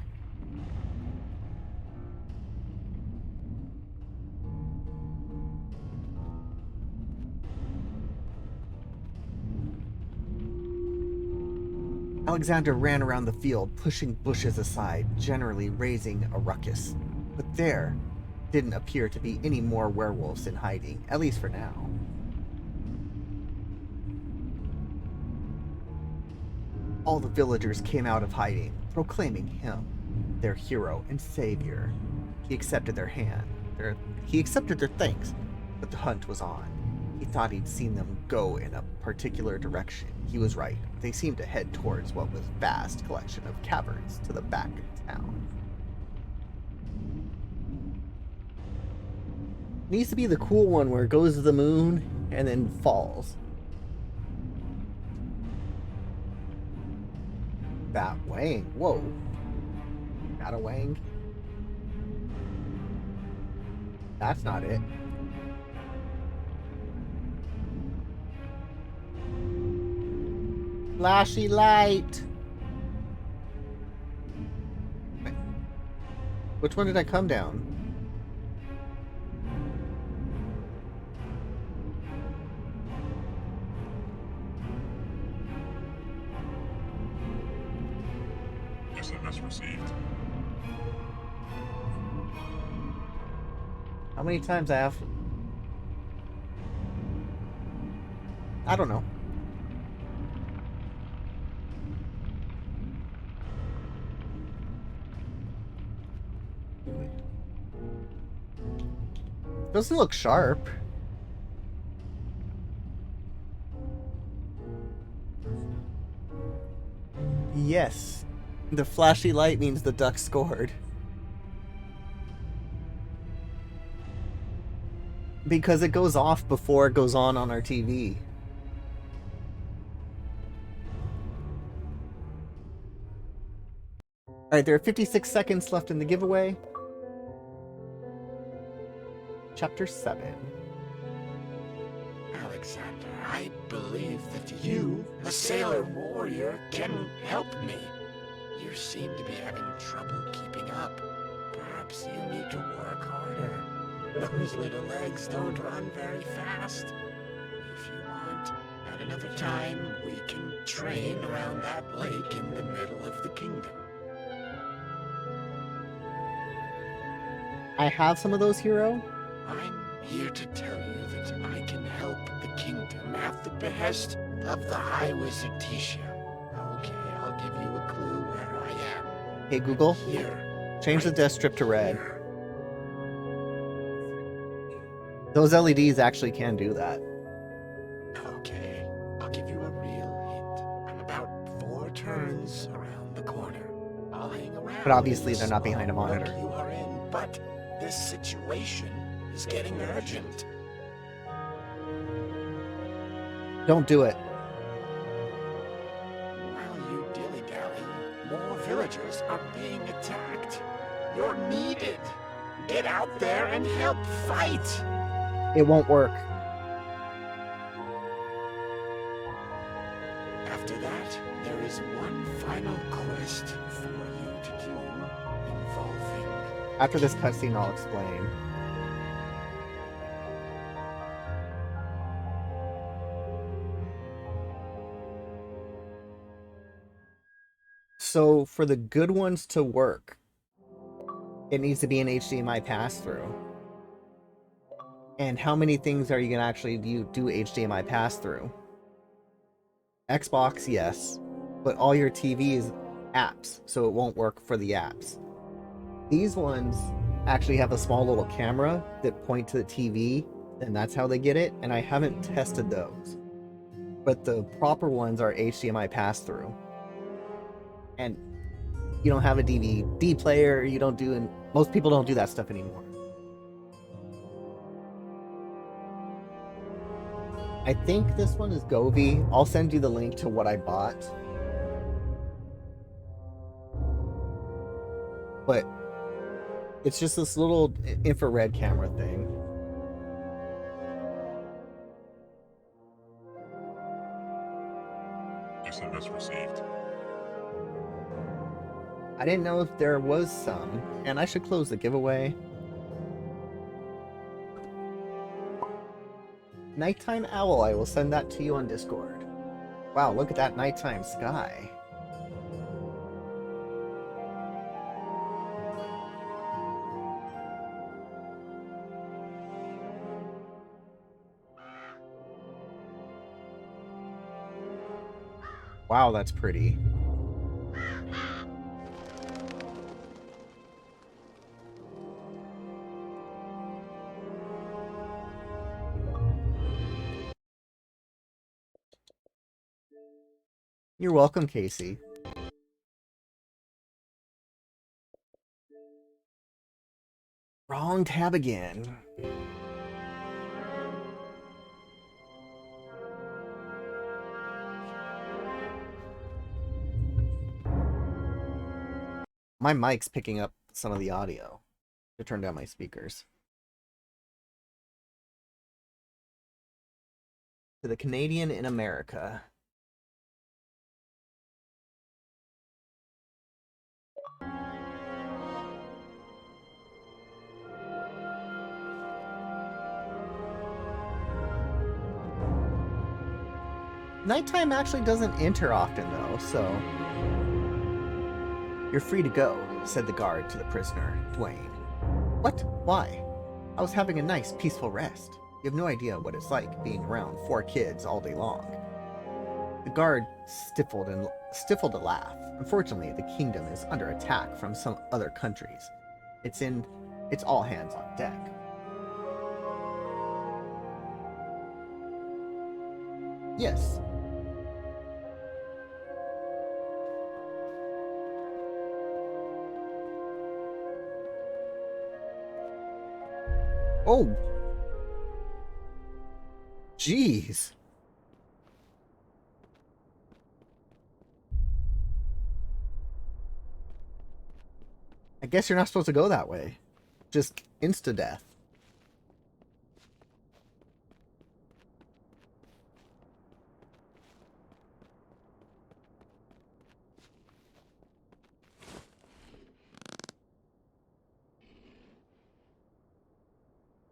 Alexander ran around the field, pushing bushes aside, generally raising a ruckus. But there didn't appear to be any more werewolves in hiding, at least for now. All the villagers came out of hiding, proclaiming him their hero and savior. He accepted their thanks, but the hunt was on. He thought he'd seen them go in a particular direction. He was right. They seemed to head towards what was a vast collection of caverns to the back of town. Needs to be the cool one where it goes to the moon and then falls. Batwing. Whoa. Catawang? That's not it. Flashy light! Which one did I come down? SMS received. How many times I have... I don't know. Doesn't look sharp. Yes. The flashy light means the duck scored. Because it goes off before it goes on our TV. Alright, there are 56 seconds left in the giveaway. Chapter 7. Alexander, I believe that you, a sailor warrior, can help me. You seem to be having trouble keeping up. Perhaps you need to work harder. Those little legs don't run very fast. If you want, at another time, we can train around that lake in the middle of the kingdom. I have some of those, Hero. I'm here to tell you that I can help the kingdom at the behest of the High Wizard Tisha. Okay, I'll give you a clue where I am. Hey Google, Here. change the Right death strip to red. here. Those LEDs actually can do that. Okay, I'll give you a real hint. I'm about 4 turns around the corner. I'll hang around. But obviously in the they're not behind a small nook monitor. You are in, but this situation is getting urgent. Don't do it. While you dilly-dally, more villagers are being attacked. You're needed. Get out there and help fight. It won't work. After that, there is one final quest for you to do involving... After this cutscene, I'll explain. So, for the good ones to work, it needs to be an HDMI pass-through. And how many things are you going to actually do HDMI pass-through? Xbox, yes. But all your TVs, apps, so it won't work for the apps. These ones actually have a small little camera that point to the TV, and that's how they get it, and I haven't tested those. But the proper ones are HDMI pass-through. And you don't have a DVD player, you don't do, and most people don't do that stuff anymore. I think this one is Govee. I'll send you the link to what I bought. But it's just this little infrared camera thing. SMS received. I didn't know if there was some, and I should close the giveaway. Nighttime Owl, I will send that to you on Discord. Wow, look at that nighttime sky. Wow, that's pretty. You're welcome, Casey. Wrong tab again. My mic's picking up some of the audio. To turn down my speakers. To the Canadian in America. Nighttime actually doesn't enter often, though, so... You're free to go, said the guard to the prisoner, Dwayne. What? Why? I was having a nice, peaceful rest. You have no idea what it's like being around 4 kids all day long. The guard stifled a laugh. Unfortunately, the kingdom is under attack from some other countries. It's all hands on deck. Yes. Oh. Jeez. I guess you're not supposed to go that way. Just insta-death.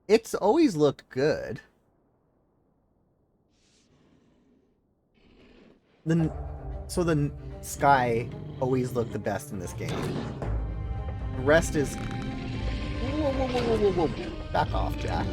It's always looked good. So the sky always looked the best in this game. The rest is... Whoa, whoa, whoa, whoa, whoa, whoa. Back off, Jack.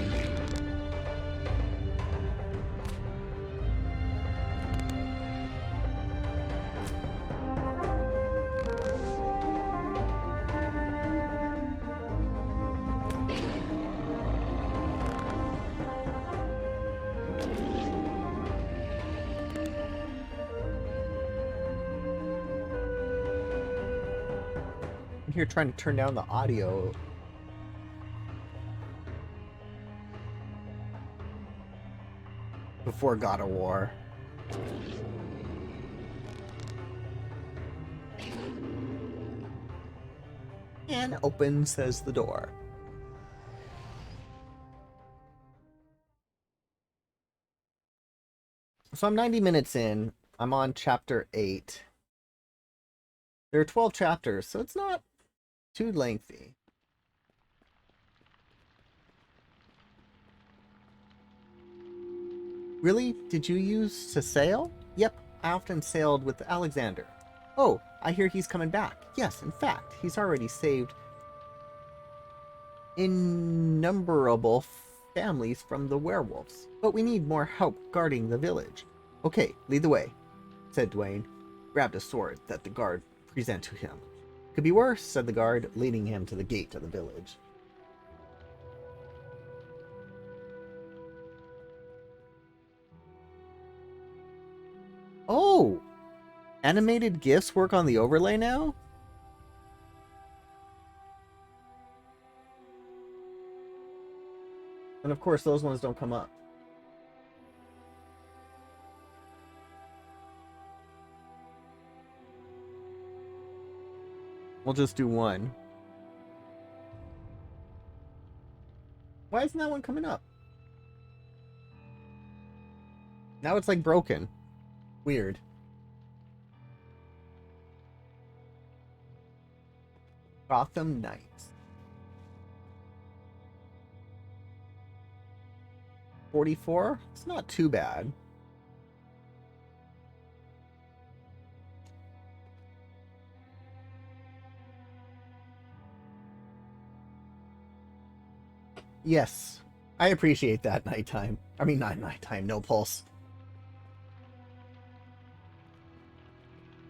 I'm here trying to turn down the audio. Before God of War. And open, says the door. So I'm 90 minutes in. I'm on chapter 8. There are 12 chapters, so it's not too lengthy. Really? Did you use to sail? Yep, I often sailed with Alexander. Oh, I hear he's coming back. Yes, in fact, he's already saved innumerable families from the werewolves. But we need more help guarding the village. Okay, lead the way, said Dwayne, grabbed a sword that the guard presented to him. Could be worse, said the guard, leading him to the gate of the village. Oh! Animated GIFs work on the overlay now? And of course, those ones don't come up. We'll just do one. Why isn't that one coming up? Now it's like broken. Weird. Gotham Knights. 44? It's not too bad. Yes, I appreciate that nighttime. I mean, not nighttime, no pulse.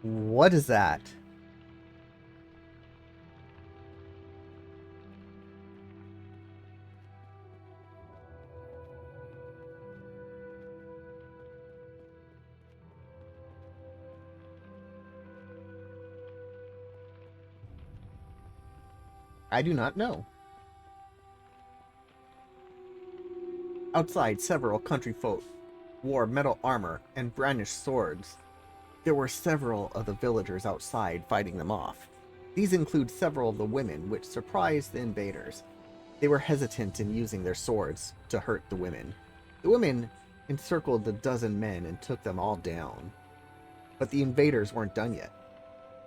What is that? I do not know. Outside, several country folk wore metal armor and brandished swords. There were several of the villagers outside fighting them off. These include several of the women, which surprised the invaders. They were hesitant in using their swords to hurt the women. The women encircled the dozen men and took them all down. But the invaders weren't done yet.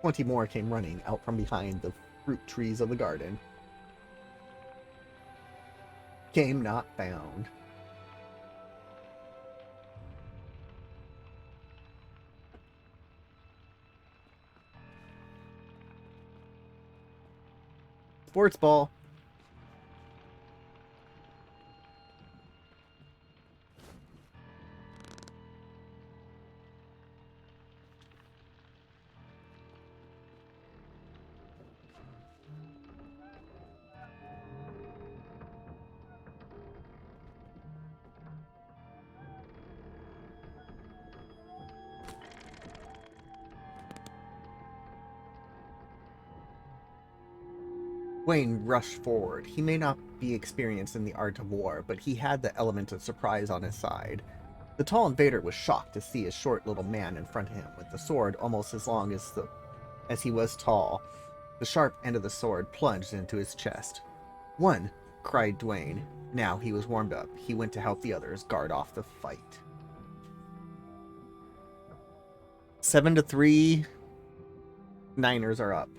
20 more came running out from behind the fruit trees of the garden. Game not found. Sports ball. Wayne rushed forward. He may not be experienced in the art of war, but he had the element of surprise on his side. The tall invader was shocked to see a short little man in front of him, with the sword almost as long as he was tall. The sharp end of the sword plunged into his chest. "One!" cried Dwayne. Now he was warmed up. He went to help the others guard off the fight. 7-3. Niners are up.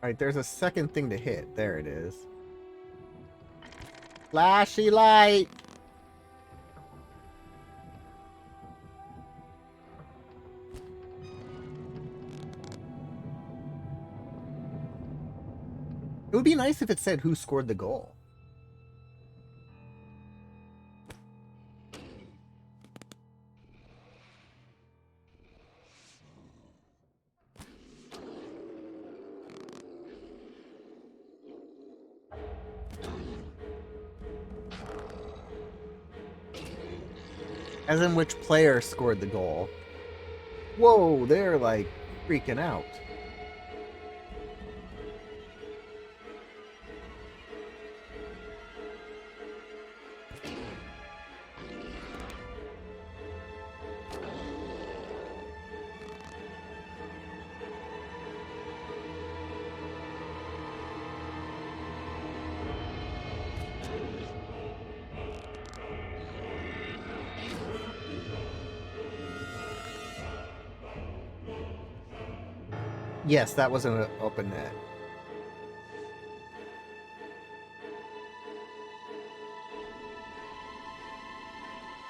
Alright, there's a second thing to hit. There it is. Flashy light! It would be nice if it said who scored the goal. As in which player scored the goal. Whoa, they're like freaking out. Yes, that was an open net.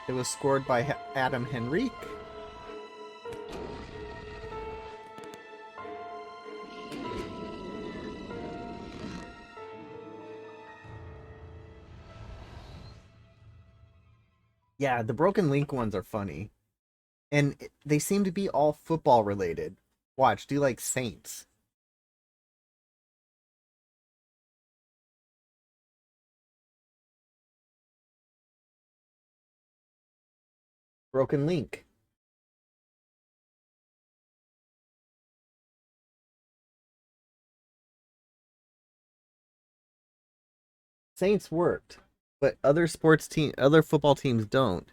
It was scored by Adam Henrique. Yeah, the Broken Link ones are funny. And they seem to be all football related. Watch, do like Saints. Broken Link. Saints worked, but other football teams don't.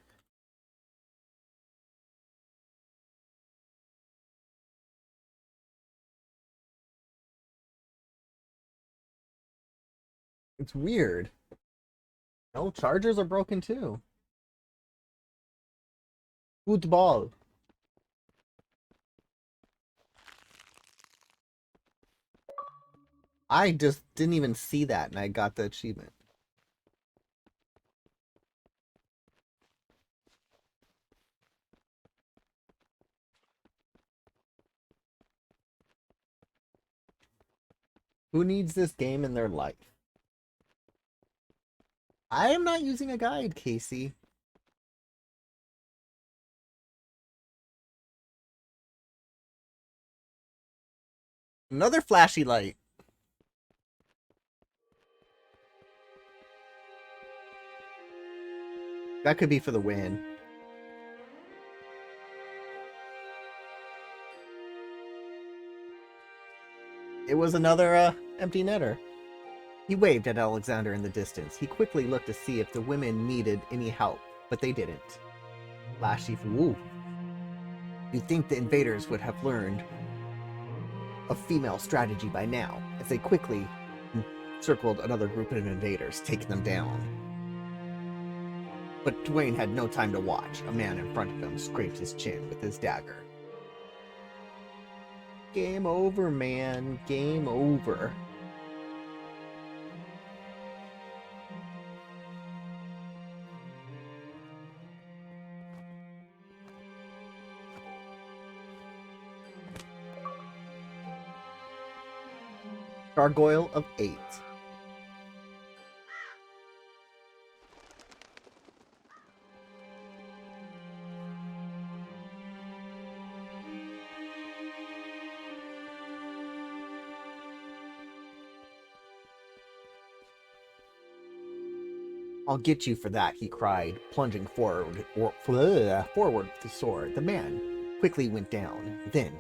It's weird. No, Chargers are broken too. Football. I just didn't even see that and I got the achievement. Who needs this game in their life? I am not using a guide, Casey. Another flashy light. That could be for the win. It was another empty netter. He waved at Alexander in the distance. He quickly looked to see if the women needed any help, but they didn't. Lashy, woo. You'd think the invaders would have learned of female strategy by now, as they quickly circled another group of invaders, taking them down. But Dwayne had no time to watch. A man in front of him scraped his chin with his dagger. Game over, man. Game over. Gargoyle of 8. I'll get you for that, he cried, plunging forward with the sword. The man quickly went down. Then,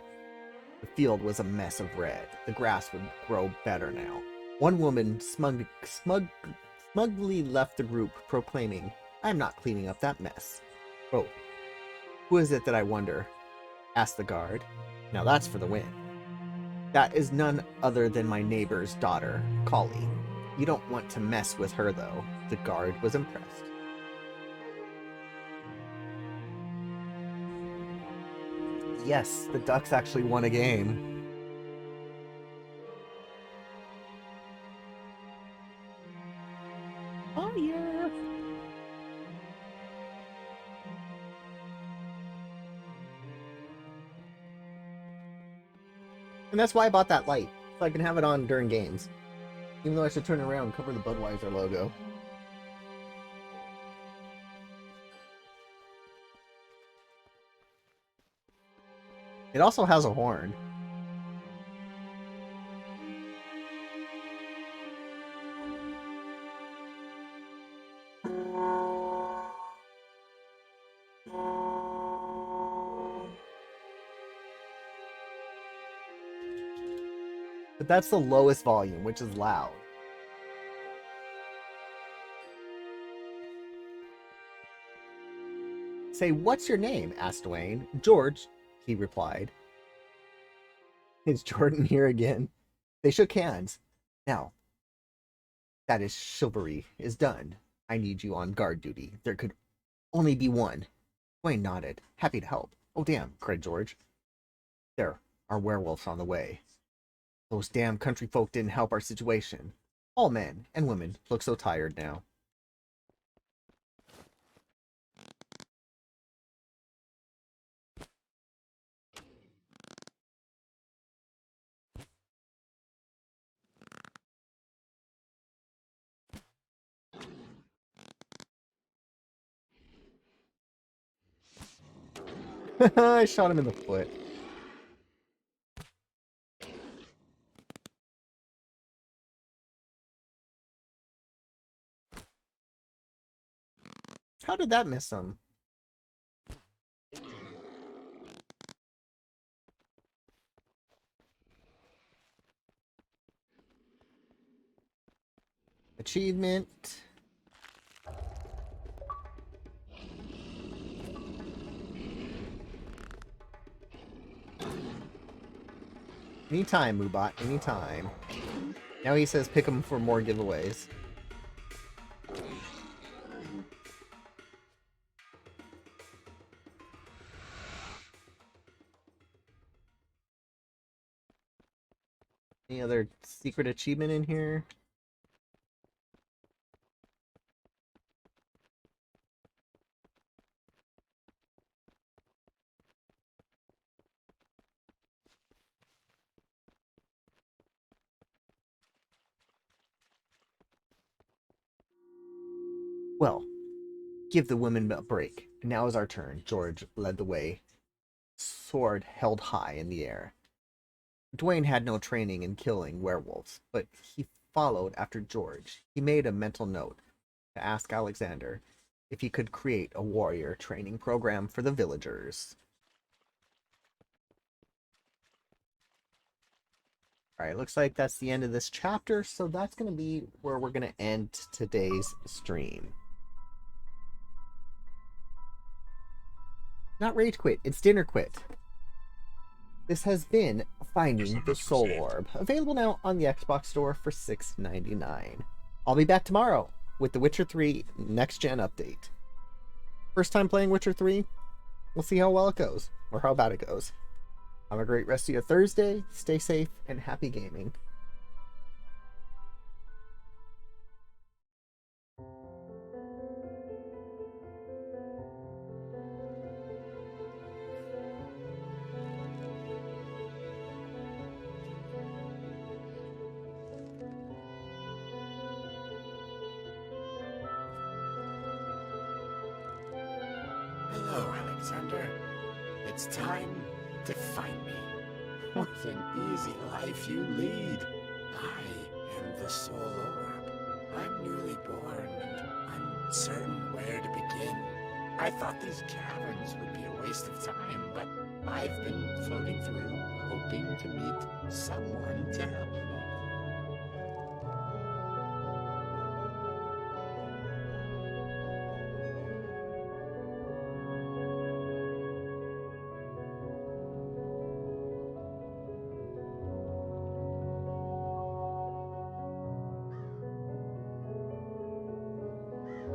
the field was a mess of red. The grass would grow better now. One woman smugly left the group, proclaiming, I'm not cleaning up that mess. Oh, who is it that I wonder? Asked the guard. Now that's for the win. That is none other than my neighbor's daughter, Collie. You don't want to mess with her, though. The guard was impressed. Yes, the Ducks actually won a game. Oh, yeah. And that's why I bought that light, so I can have it on during games. Even though I should turn it around and cover the Budweiser logo. It also has a horn. But that's the lowest volume, which is loud. Say, what's your name? Asked Dwayne. George, he replied. Is Jordan here again? They shook hands. Now, that is chivalry is done. I need you on guard duty. There could only be one. Dwayne nodded, happy to help. Oh, damn, cried George. There are werewolves on the way. Those damn country folk didn't help our situation. All men and women look so tired now. I shot him in the foot. How did that miss him? Achievement. Anytime, Moobot, anytime. Now he says pick him for more giveaways. Any other secret achievement in here? Well, give the women a break. Now is our turn. George led the way, sword held high in the air. Dwayne had no training in killing werewolves, but he followed after George. He made a mental note to ask Alexander if he could create a warrior training program for the villagers. All right, looks like that's the end of this chapter, so that's going to be where we're going to end today's stream. Not rage quit, it's dinner quit. This has been Finding the Soul Orb, available now on the Xbox Store for $6.99. I'll be back tomorrow with The Witcher 3 Next Gen Update. First time playing Witcher 3? We'll see how well it goes, or how bad it goes. Have a great rest of your Thursday, stay safe, and happy gaming. Hello, Alexander. It's time to find me. What an easy life you lead. I am the Soul Orb. I'm newly born and uncertain where to begin. I thought these caverns would be a waste of time, but I've been floating through, hoping to meet someone to help me.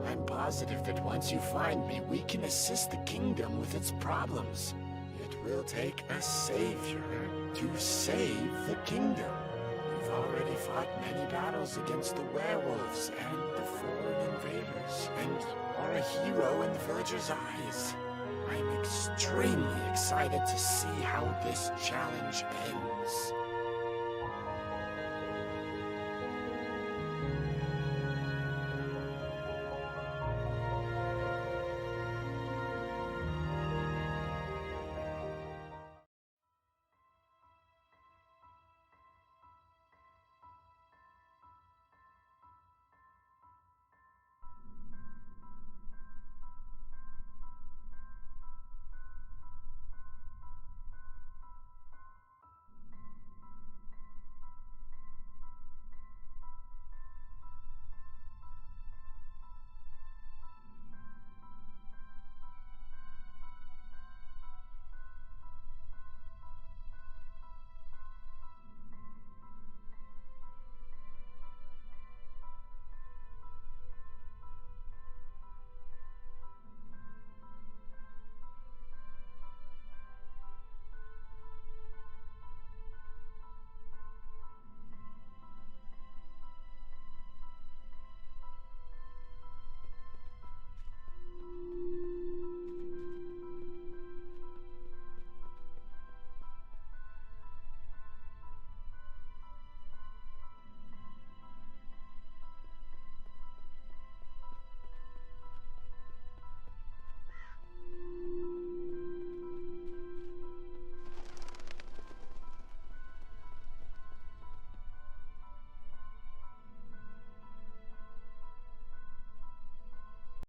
I'm positive that once you find me, we can assist the kingdom with its problems. It will take a savior to save the kingdom. You've already fought many battles against the werewolves and the foreign invaders, and are a hero in the villagers' eyes. I'm extremely excited to see how this challenge ends.